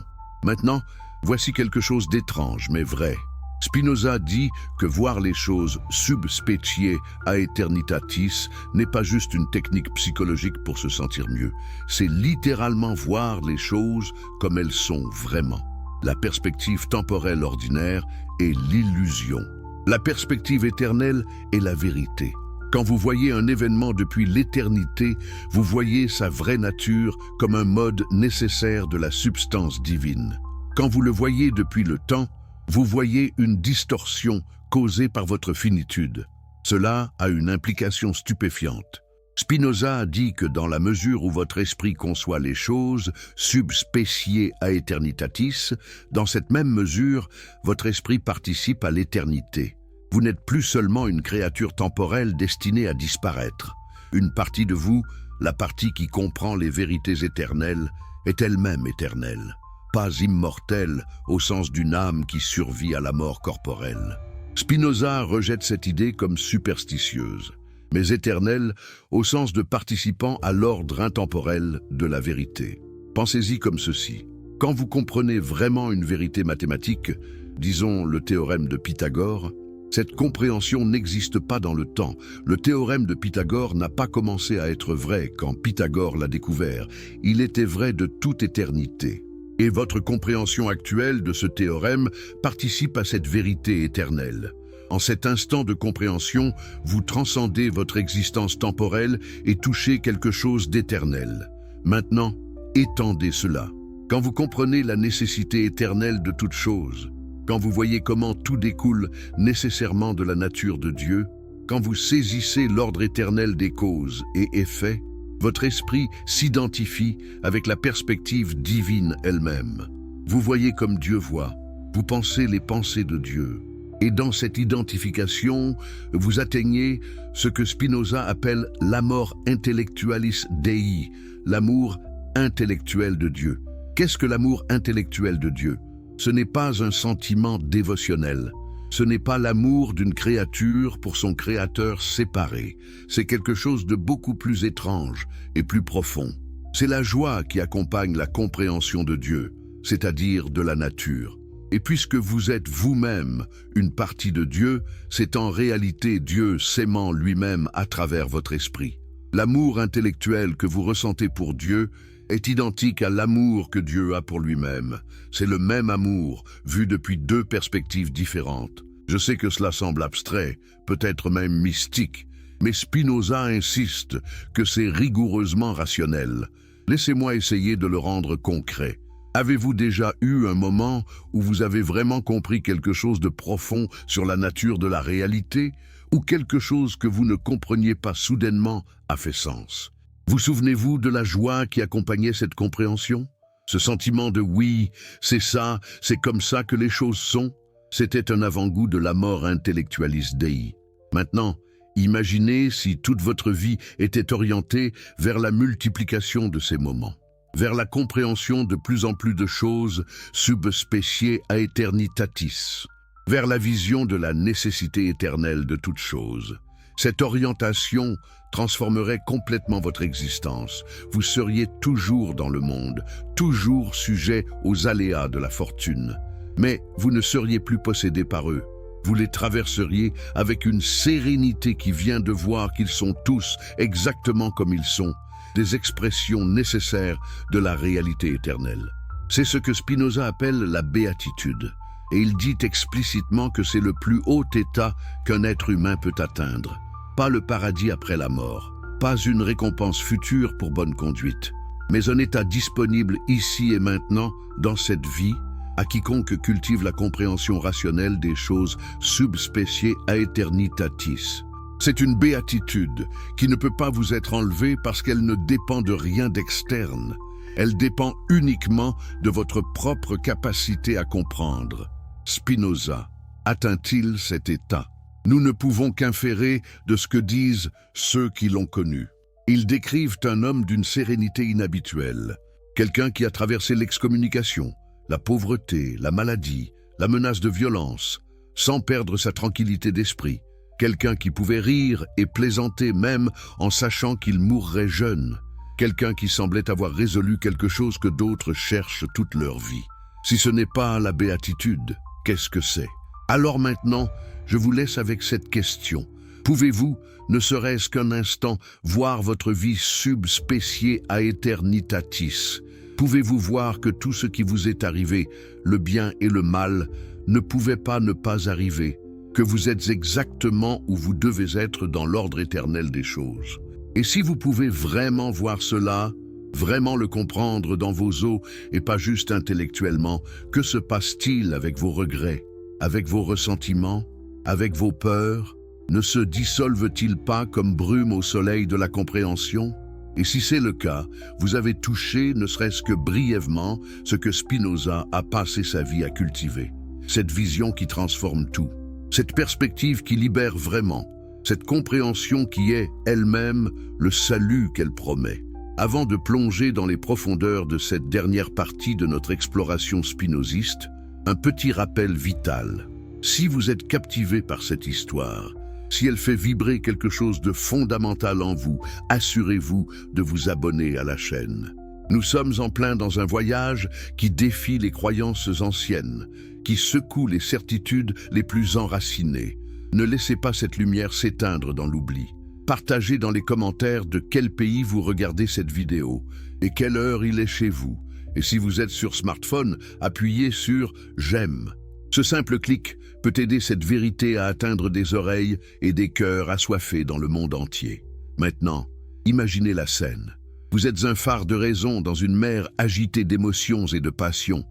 Maintenant, voici quelque chose d'étrange, mais vrai. Spinoza dit que voir les choses sub specie aeternitatis n'est pas juste une technique psychologique pour se sentir mieux. C'est littéralement voir les choses comme elles sont vraiment. La perspective temporelle ordinaire est l'illusion. La perspective éternelle est la vérité. Quand vous voyez un événement depuis l'éternité, vous voyez sa vraie nature comme un mode nécessaire de la substance divine. Quand vous le voyez depuis le temps, vous voyez une distorsion causée par votre finitude. Cela a une implication stupéfiante. Spinoza a dit que dans la mesure où votre esprit conçoit les choses sub specie aeternitatis, dans cette même mesure, votre esprit participe à l'éternité. Vous n'êtes plus seulement une créature temporelle destinée à disparaître. Une partie de vous, la partie qui comprend les vérités éternelles, est elle-même éternelle, pas immortelle au sens d'une âme qui survit à la mort corporelle. Spinoza rejette cette idée comme superstitieuse, mais éternelle au sens de participant à l'ordre intemporel de la vérité. Pensez-y comme ceci. Quand vous comprenez vraiment une vérité mathématique, disons le théorème de Pythagore, cette compréhension n'existe pas dans le temps. Le théorème de Pythagore n'a pas commencé à être vrai quand Pythagore l'a découvert. Il était vrai de toute éternité. Et votre compréhension actuelle de ce théorème participe à cette vérité éternelle. En cet instant de compréhension, vous transcendez votre existence temporelle et touchez quelque chose d'éternel. Maintenant, étendez cela. Quand vous comprenez la nécessité éternelle de toute chose, quand vous voyez comment tout découle nécessairement de la nature de Dieu, quand vous saisissez l'ordre éternel des causes et effets, votre esprit s'identifie avec la perspective divine elle-même. Vous voyez comme Dieu voit, vous pensez les pensées de Dieu. Et dans cette identification, vous atteignez ce que Spinoza appelle l'amor intellectualis Dei, l'amour intellectuel de Dieu. Qu'est-ce que l'amour intellectuel de Dieu? Ce n'est pas un sentiment dévotionnel. Ce n'est pas l'amour d'une créature pour son créateur séparé. C'est quelque chose de beaucoup plus étrange et plus profond. C'est la joie qui accompagne la compréhension de Dieu, c'est-à-dire de la nature. Et puisque vous êtes vous-même une partie de Dieu, c'est en réalité Dieu s'aimant lui-même à travers votre esprit. L'amour intellectuel que vous ressentez pour Dieu est identique à l'amour que Dieu a pour lui-même. C'est le même amour, vu depuis deux perspectives différentes. Je sais que cela semble abstrait, peut-être même mystique, mais Spinoza insiste que c'est rigoureusement rationnel. Laissez-moi essayer de le rendre concret. Avez-vous déjà eu un moment où vous avez vraiment compris quelque chose de profond sur la nature de la réalité, ou quelque chose que vous ne compreniez pas soudainement a fait sens? Vous souvenez-vous de la joie qui accompagnait cette compréhension? Ce sentiment de oui, c'est ça, c'est comme ça que les choses sont? C'était un avant-goût de l'amor intellectualis Dei. Maintenant, imaginez si toute votre vie était orientée vers la multiplication de ces moments, vers la compréhension de plus en plus de choses sub specie aeternitatis, vers la vision de la nécessité éternelle de toute chose. Cette orientation transformerait complètement votre existence. Vous seriez toujours dans le monde, toujours sujet aux aléas de la fortune. Mais vous ne seriez plus possédé par eux. vous les traverseriez avec une sérénité qui vient de voir qu'ils sont tous exactement comme ils sont, des expressions nécessaires de la réalité éternelle. C'est ce que Spinoza appelle la béatitude, et il dit explicitement que c'est le plus haut état qu'un être humain peut atteindre. Pas le paradis après la mort, pas une récompense future pour bonne conduite, mais un état disponible ici et maintenant, dans cette vie, à quiconque cultive la compréhension rationnelle des choses subspecie aeternitatis. C'est une béatitude qui ne peut pas vous être enlevée parce qu'elle ne dépend de rien d'externe. Elle dépend uniquement de votre propre capacité à comprendre. Spinoza atteint-il cet état? Nous ne pouvons qu'inférer de ce que disent ceux qui l'ont connu. Ils décrivent un homme d'une sérénité inhabituelle, quelqu'un qui a traversé l'excommunication, la pauvreté, la maladie, la menace de violence, sans perdre sa tranquillité d'esprit, quelqu'un qui pouvait rire et plaisanter même en sachant qu'il mourrait jeune, quelqu'un qui semblait avoir résolu quelque chose que d'autres cherchent toute leur vie. Si ce n'est pas la béatitude, qu'est-ce que c'est? Alors maintenant, je vous laisse avec cette question. Pouvez-vous, ne serait-ce qu'un instant, voir votre vie subspecie aeternitatis? Pouvez-vous voir que tout ce qui vous est arrivé, le bien et le mal, ne pouvait pas ne pas arriver, que vous êtes exactement où vous devez être dans l'ordre éternel des choses? Et si vous pouvez vraiment voir cela, vraiment le comprendre dans vos os et pas juste intellectuellement, que se passe-t-il avec vos regrets, avec vos ressentiments, avec vos peurs? Ne se dissolvent-ils pas comme brume au soleil de la compréhension? Et si c'est le cas, vous avez touché, ne serait-ce que brièvement, ce que Spinoza a passé sa vie à cultiver. Cette vision qui transforme tout, cette perspective qui libère vraiment, cette compréhension qui est elle-même le salut qu'elle promet. Avant de plonger dans les profondeurs de cette dernière partie de notre exploration spinoziste, un petit rappel vital. Si vous êtes captivé par cette histoire, si elle fait vibrer quelque chose de fondamental en vous, assurez-vous de vous abonner à la chaîne. Nous sommes en plein dans un voyage qui défie les croyances anciennes, qui secoue les certitudes les plus enracinées. Ne laissez pas cette lumière s'éteindre dans l'oubli. Partagez dans les commentaires de quel pays vous regardez cette vidéo et quelle heure il est chez vous. Et si vous êtes sur smartphone, appuyez sur « J'aime ». Ce simple clic peut aider cette vérité à atteindre des oreilles et des cœurs assoiffés dans le monde entier. Maintenant, imaginez la scène. Vous êtes un phare de raison dans une mer agitée d'émotions et de passions.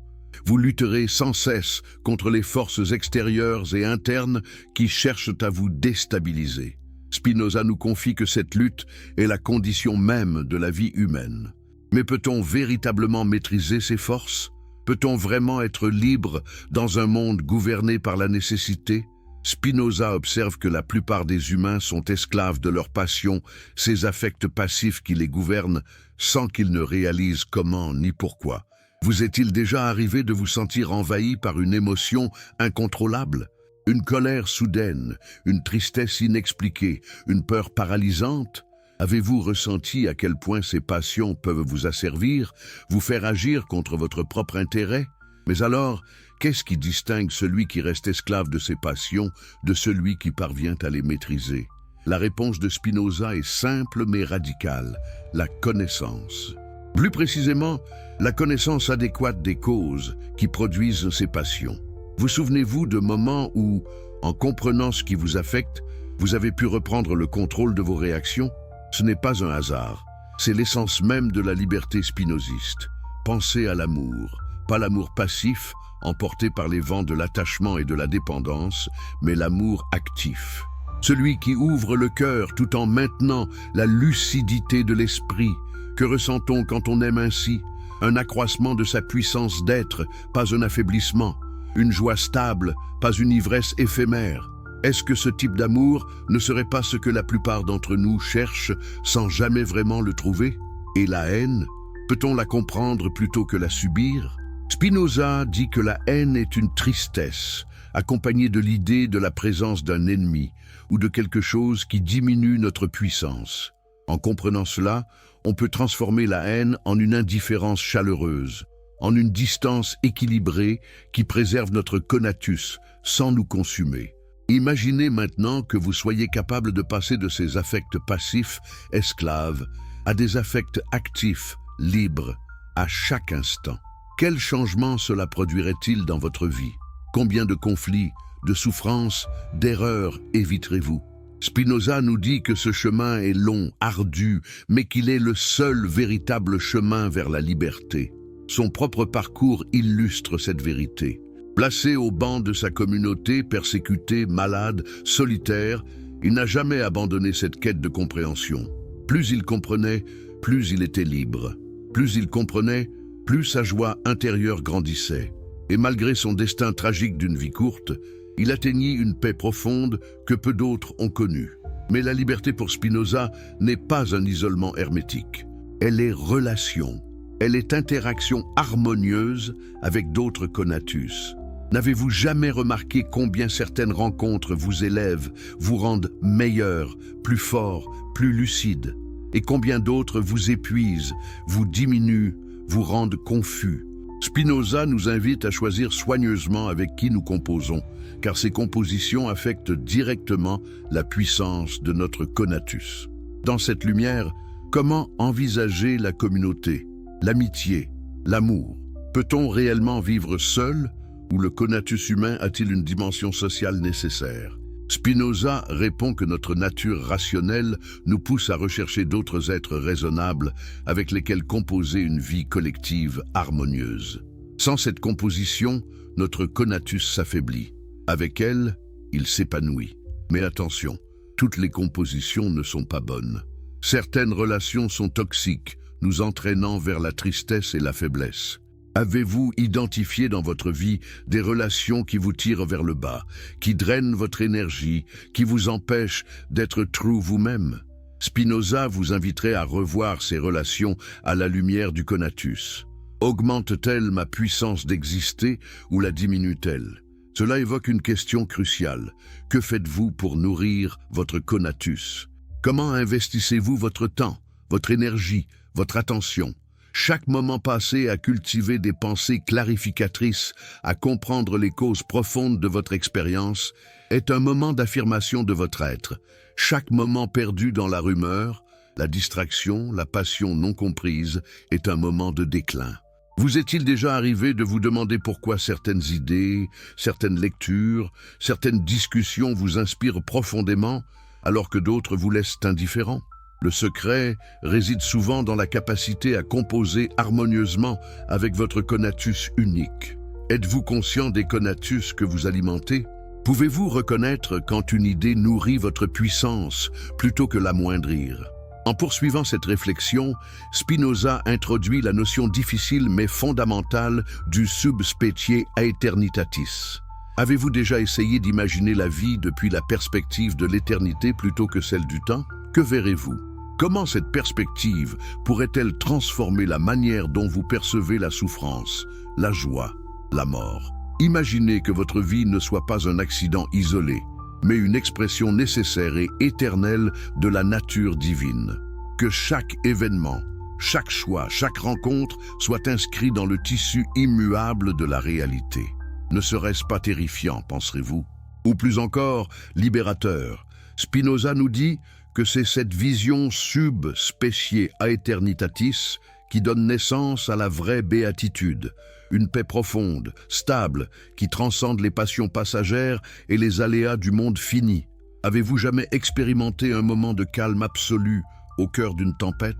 Vous lutterez sans cesse contre les forces extérieures et internes qui cherchent à vous déstabiliser. Spinoza nous confie que cette lutte est la condition même de la vie humaine. Mais peut-on véritablement maîtriser ces forces? Peut-on vraiment être libre dans un monde gouverné par la nécessité? Spinoza observe que la plupart des humains sont esclaves de leurs passions, ces affects passifs qui les gouvernent, sans qu'ils ne réalisent comment ni pourquoi. Vous est-il déjà arrivé de vous sentir envahi par une émotion incontrôlable? Une colère soudaine, une tristesse inexpliquée, une peur paralysante? Avez-vous ressenti à quel point ces passions peuvent vous asservir, vous faire agir contre votre propre intérêt? Mais alors, qu'est-ce qui distingue celui qui reste esclave de ses passions de celui qui parvient à les maîtriser? La réponse de Spinoza est simple mais radicale, la connaissance. Plus précisément, la connaissance adéquate des causes qui produisent ces passions. Vous souvenez-vous de moments où, en comprenant ce qui vous affecte, vous avez pu reprendre le contrôle de vos réactions? Ce n'est pas un hasard, c'est l'essence même de la liberté spinoziste. Pensez à l'amour, pas l'amour passif, emporté par les vents de l'attachement et de la dépendance, mais l'amour actif. Celui qui ouvre le cœur tout en maintenant la lucidité de l'esprit. Que ressent-on quand on aime ainsi? Un accroissement de sa puissance d'être, pas un affaiblissement. Une joie stable, pas une ivresse éphémère. Est-ce que ce type d'amour ne serait pas ce que la plupart d'entre nous cherchent sans jamais vraiment le trouver? Et la haine, peut-on la comprendre plutôt que la subir? Spinoza dit que la haine est une tristesse, accompagnée de l'idée de la présence d'un ennemi ou de quelque chose qui diminue notre puissance. En comprenant cela, on peut transformer la haine en une indifférence chaleureuse, en une distance équilibrée qui préserve notre conatus sans nous consumer. Imaginez maintenant que vous soyez capable de passer de ces affects passifs, esclaves, à des affects actifs, libres, à chaque instant. Quel changement cela produirait-il dans votre vie? Combien de conflits, de souffrances, d'erreurs éviterez-vous? Spinoza nous dit que ce chemin est long, ardu, mais qu'il est le seul véritable chemin vers la liberté. Son propre parcours illustre cette vérité. Placé au banc de sa communauté, persécuté, malade, solitaire, il n'a jamais abandonné cette quête de compréhension. Plus il comprenait, plus il était libre. Plus il comprenait, plus sa joie intérieure grandissait. Et malgré son destin tragique d'une vie courte, il atteignit une paix profonde que peu d'autres ont connue. Mais la liberté pour Spinoza n'est pas un isolement hermétique. Elle est relation. Elle est interaction harmonieuse avec d'autres conatus. N'avez-vous jamais remarqué combien certaines rencontres vous élèvent, vous rendent meilleur, plus fort, plus lucide, et combien d'autres vous épuisent, vous diminuent, vous rendent confus? Spinoza nous invite à choisir soigneusement avec qui nous composons, car ces compositions affectent directement la puissance de notre conatus. Dans cette lumière, comment envisager la communauté, l'amitié, l'amour? Peut-on réellement vivre seul, ou le conatus humain a-t-il une dimension sociale nécessaire? Spinoza répond que notre nature rationnelle nous pousse à rechercher d'autres êtres raisonnables avec lesquels composer une vie collective harmonieuse. Sans cette composition, notre conatus s'affaiblit. Avec elle, il s'épanouit. Mais attention, toutes les compositions ne sont pas bonnes. Certaines relations sont toxiques, nous entraînant vers la tristesse et la faiblesse. Avez-vous identifié dans votre vie des relations qui vous tirent vers le bas, qui drainent votre énergie, qui vous empêchent d'être true vous-même? Spinoza vous inviterait à revoir ces relations à la lumière du conatus. Augmente-t-elle ma puissance d'exister ou la diminue-t-elle? Cela évoque une question cruciale. Que faites-vous pour nourrir votre conatus? Comment investissez-vous votre temps, votre énergie, votre attention? Chaque moment passé à cultiver des pensées clarificatrices, à comprendre les causes profondes de votre expérience, est un moment d'affirmation de votre être. Chaque moment perdu dans la rumeur, la distraction, la passion non comprise, est un moment de déclin. Vous est-il déjà arrivé de vous demander pourquoi certaines idées, certaines lectures, certaines discussions vous inspirent profondément, alors que d'autres vous laissent indifférents? Le secret réside souvent dans la capacité à composer harmonieusement avec votre conatus unique. Êtes-vous conscient des conatus que vous alimentez? Pouvez-vous reconnaître quand une idée nourrit votre puissance plutôt que l'amoindrir? En poursuivant cette réflexion, Spinoza introduit la notion difficile mais fondamentale du subspecie aeternitatis. Avez-vous déjà essayé d'imaginer la vie depuis la perspective de l'éternité plutôt que celle du temps? Que verrez-vous? Comment cette perspective pourrait-elle transformer la manière dont vous percevez la souffrance, la joie, la mort? Imaginez que votre vie ne soit pas un accident isolé, mais une expression nécessaire et éternelle de la nature divine. Que chaque événement, chaque choix, chaque rencontre soit inscrit dans le tissu immuable de la réalité. Ne serait-ce pas terrifiant, penserez-vous? Ou plus encore, libérateur? Spinoza nous dit que c'est cette vision subspecie aeternitatis qui donne naissance à la vraie béatitude, une paix profonde, stable, qui transcende les passions passagères et les aléas du monde fini. Avez-vous jamais expérimenté un moment de calme absolu au cœur d'une tempête?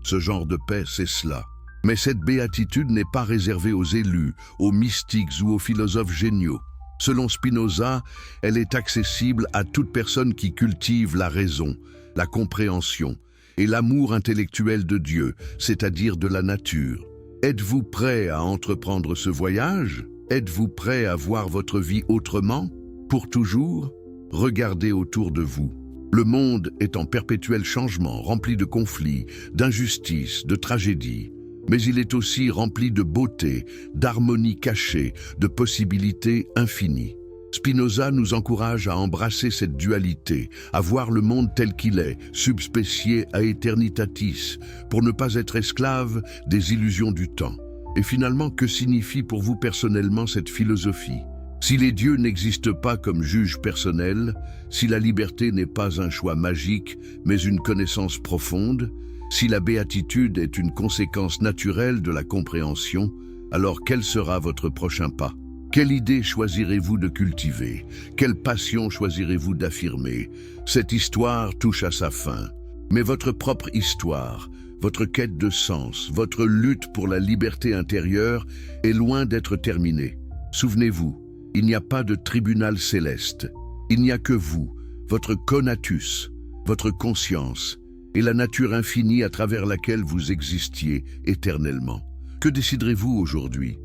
Ce genre de paix, c'est cela. Mais cette béatitude n'est pas réservée aux élus, aux mystiques ou aux philosophes géniaux. Selon Spinoza, elle est accessible à toute personne qui cultive la raison, la compréhension et l'amour intellectuel de Dieu, c'est-à-dire de la nature. Êtes-vous prêt à entreprendre ce voyage? Êtes-vous prêt à voir votre vie autrement? Pour toujours? Regardez autour de vous. Le monde est en perpétuel changement, rempli de conflits, d'injustices, de tragédies. Mais il est aussi rempli de beauté, d'harmonie cachée, de possibilités infinies. Spinoza nous encourage à embrasser cette dualité, à voir le monde tel qu'il est, subspecie aeternitatis, pour ne pas être esclave des illusions du temps. Et finalement, que signifie pour vous personnellement cette philosophie? Si les dieux n'existent pas comme juges personnels, si la liberté n'est pas un choix magique, mais une connaissance profonde, si la béatitude est une conséquence naturelle de la compréhension, alors quel sera votre prochain pas? Quelle idée choisirez-vous de cultiver? Quelle passion choisirez-vous d'affirmer? Cette histoire touche à sa fin. Mais votre propre histoire, votre quête de sens, votre lutte pour la liberté intérieure est loin d'être terminée. Souvenez-vous, il n'y a pas de tribunal céleste. Il n'y a que vous, votre conatus, votre conscience et la nature infinie à travers laquelle vous existiez éternellement. Que déciderez-vous aujourd'hui?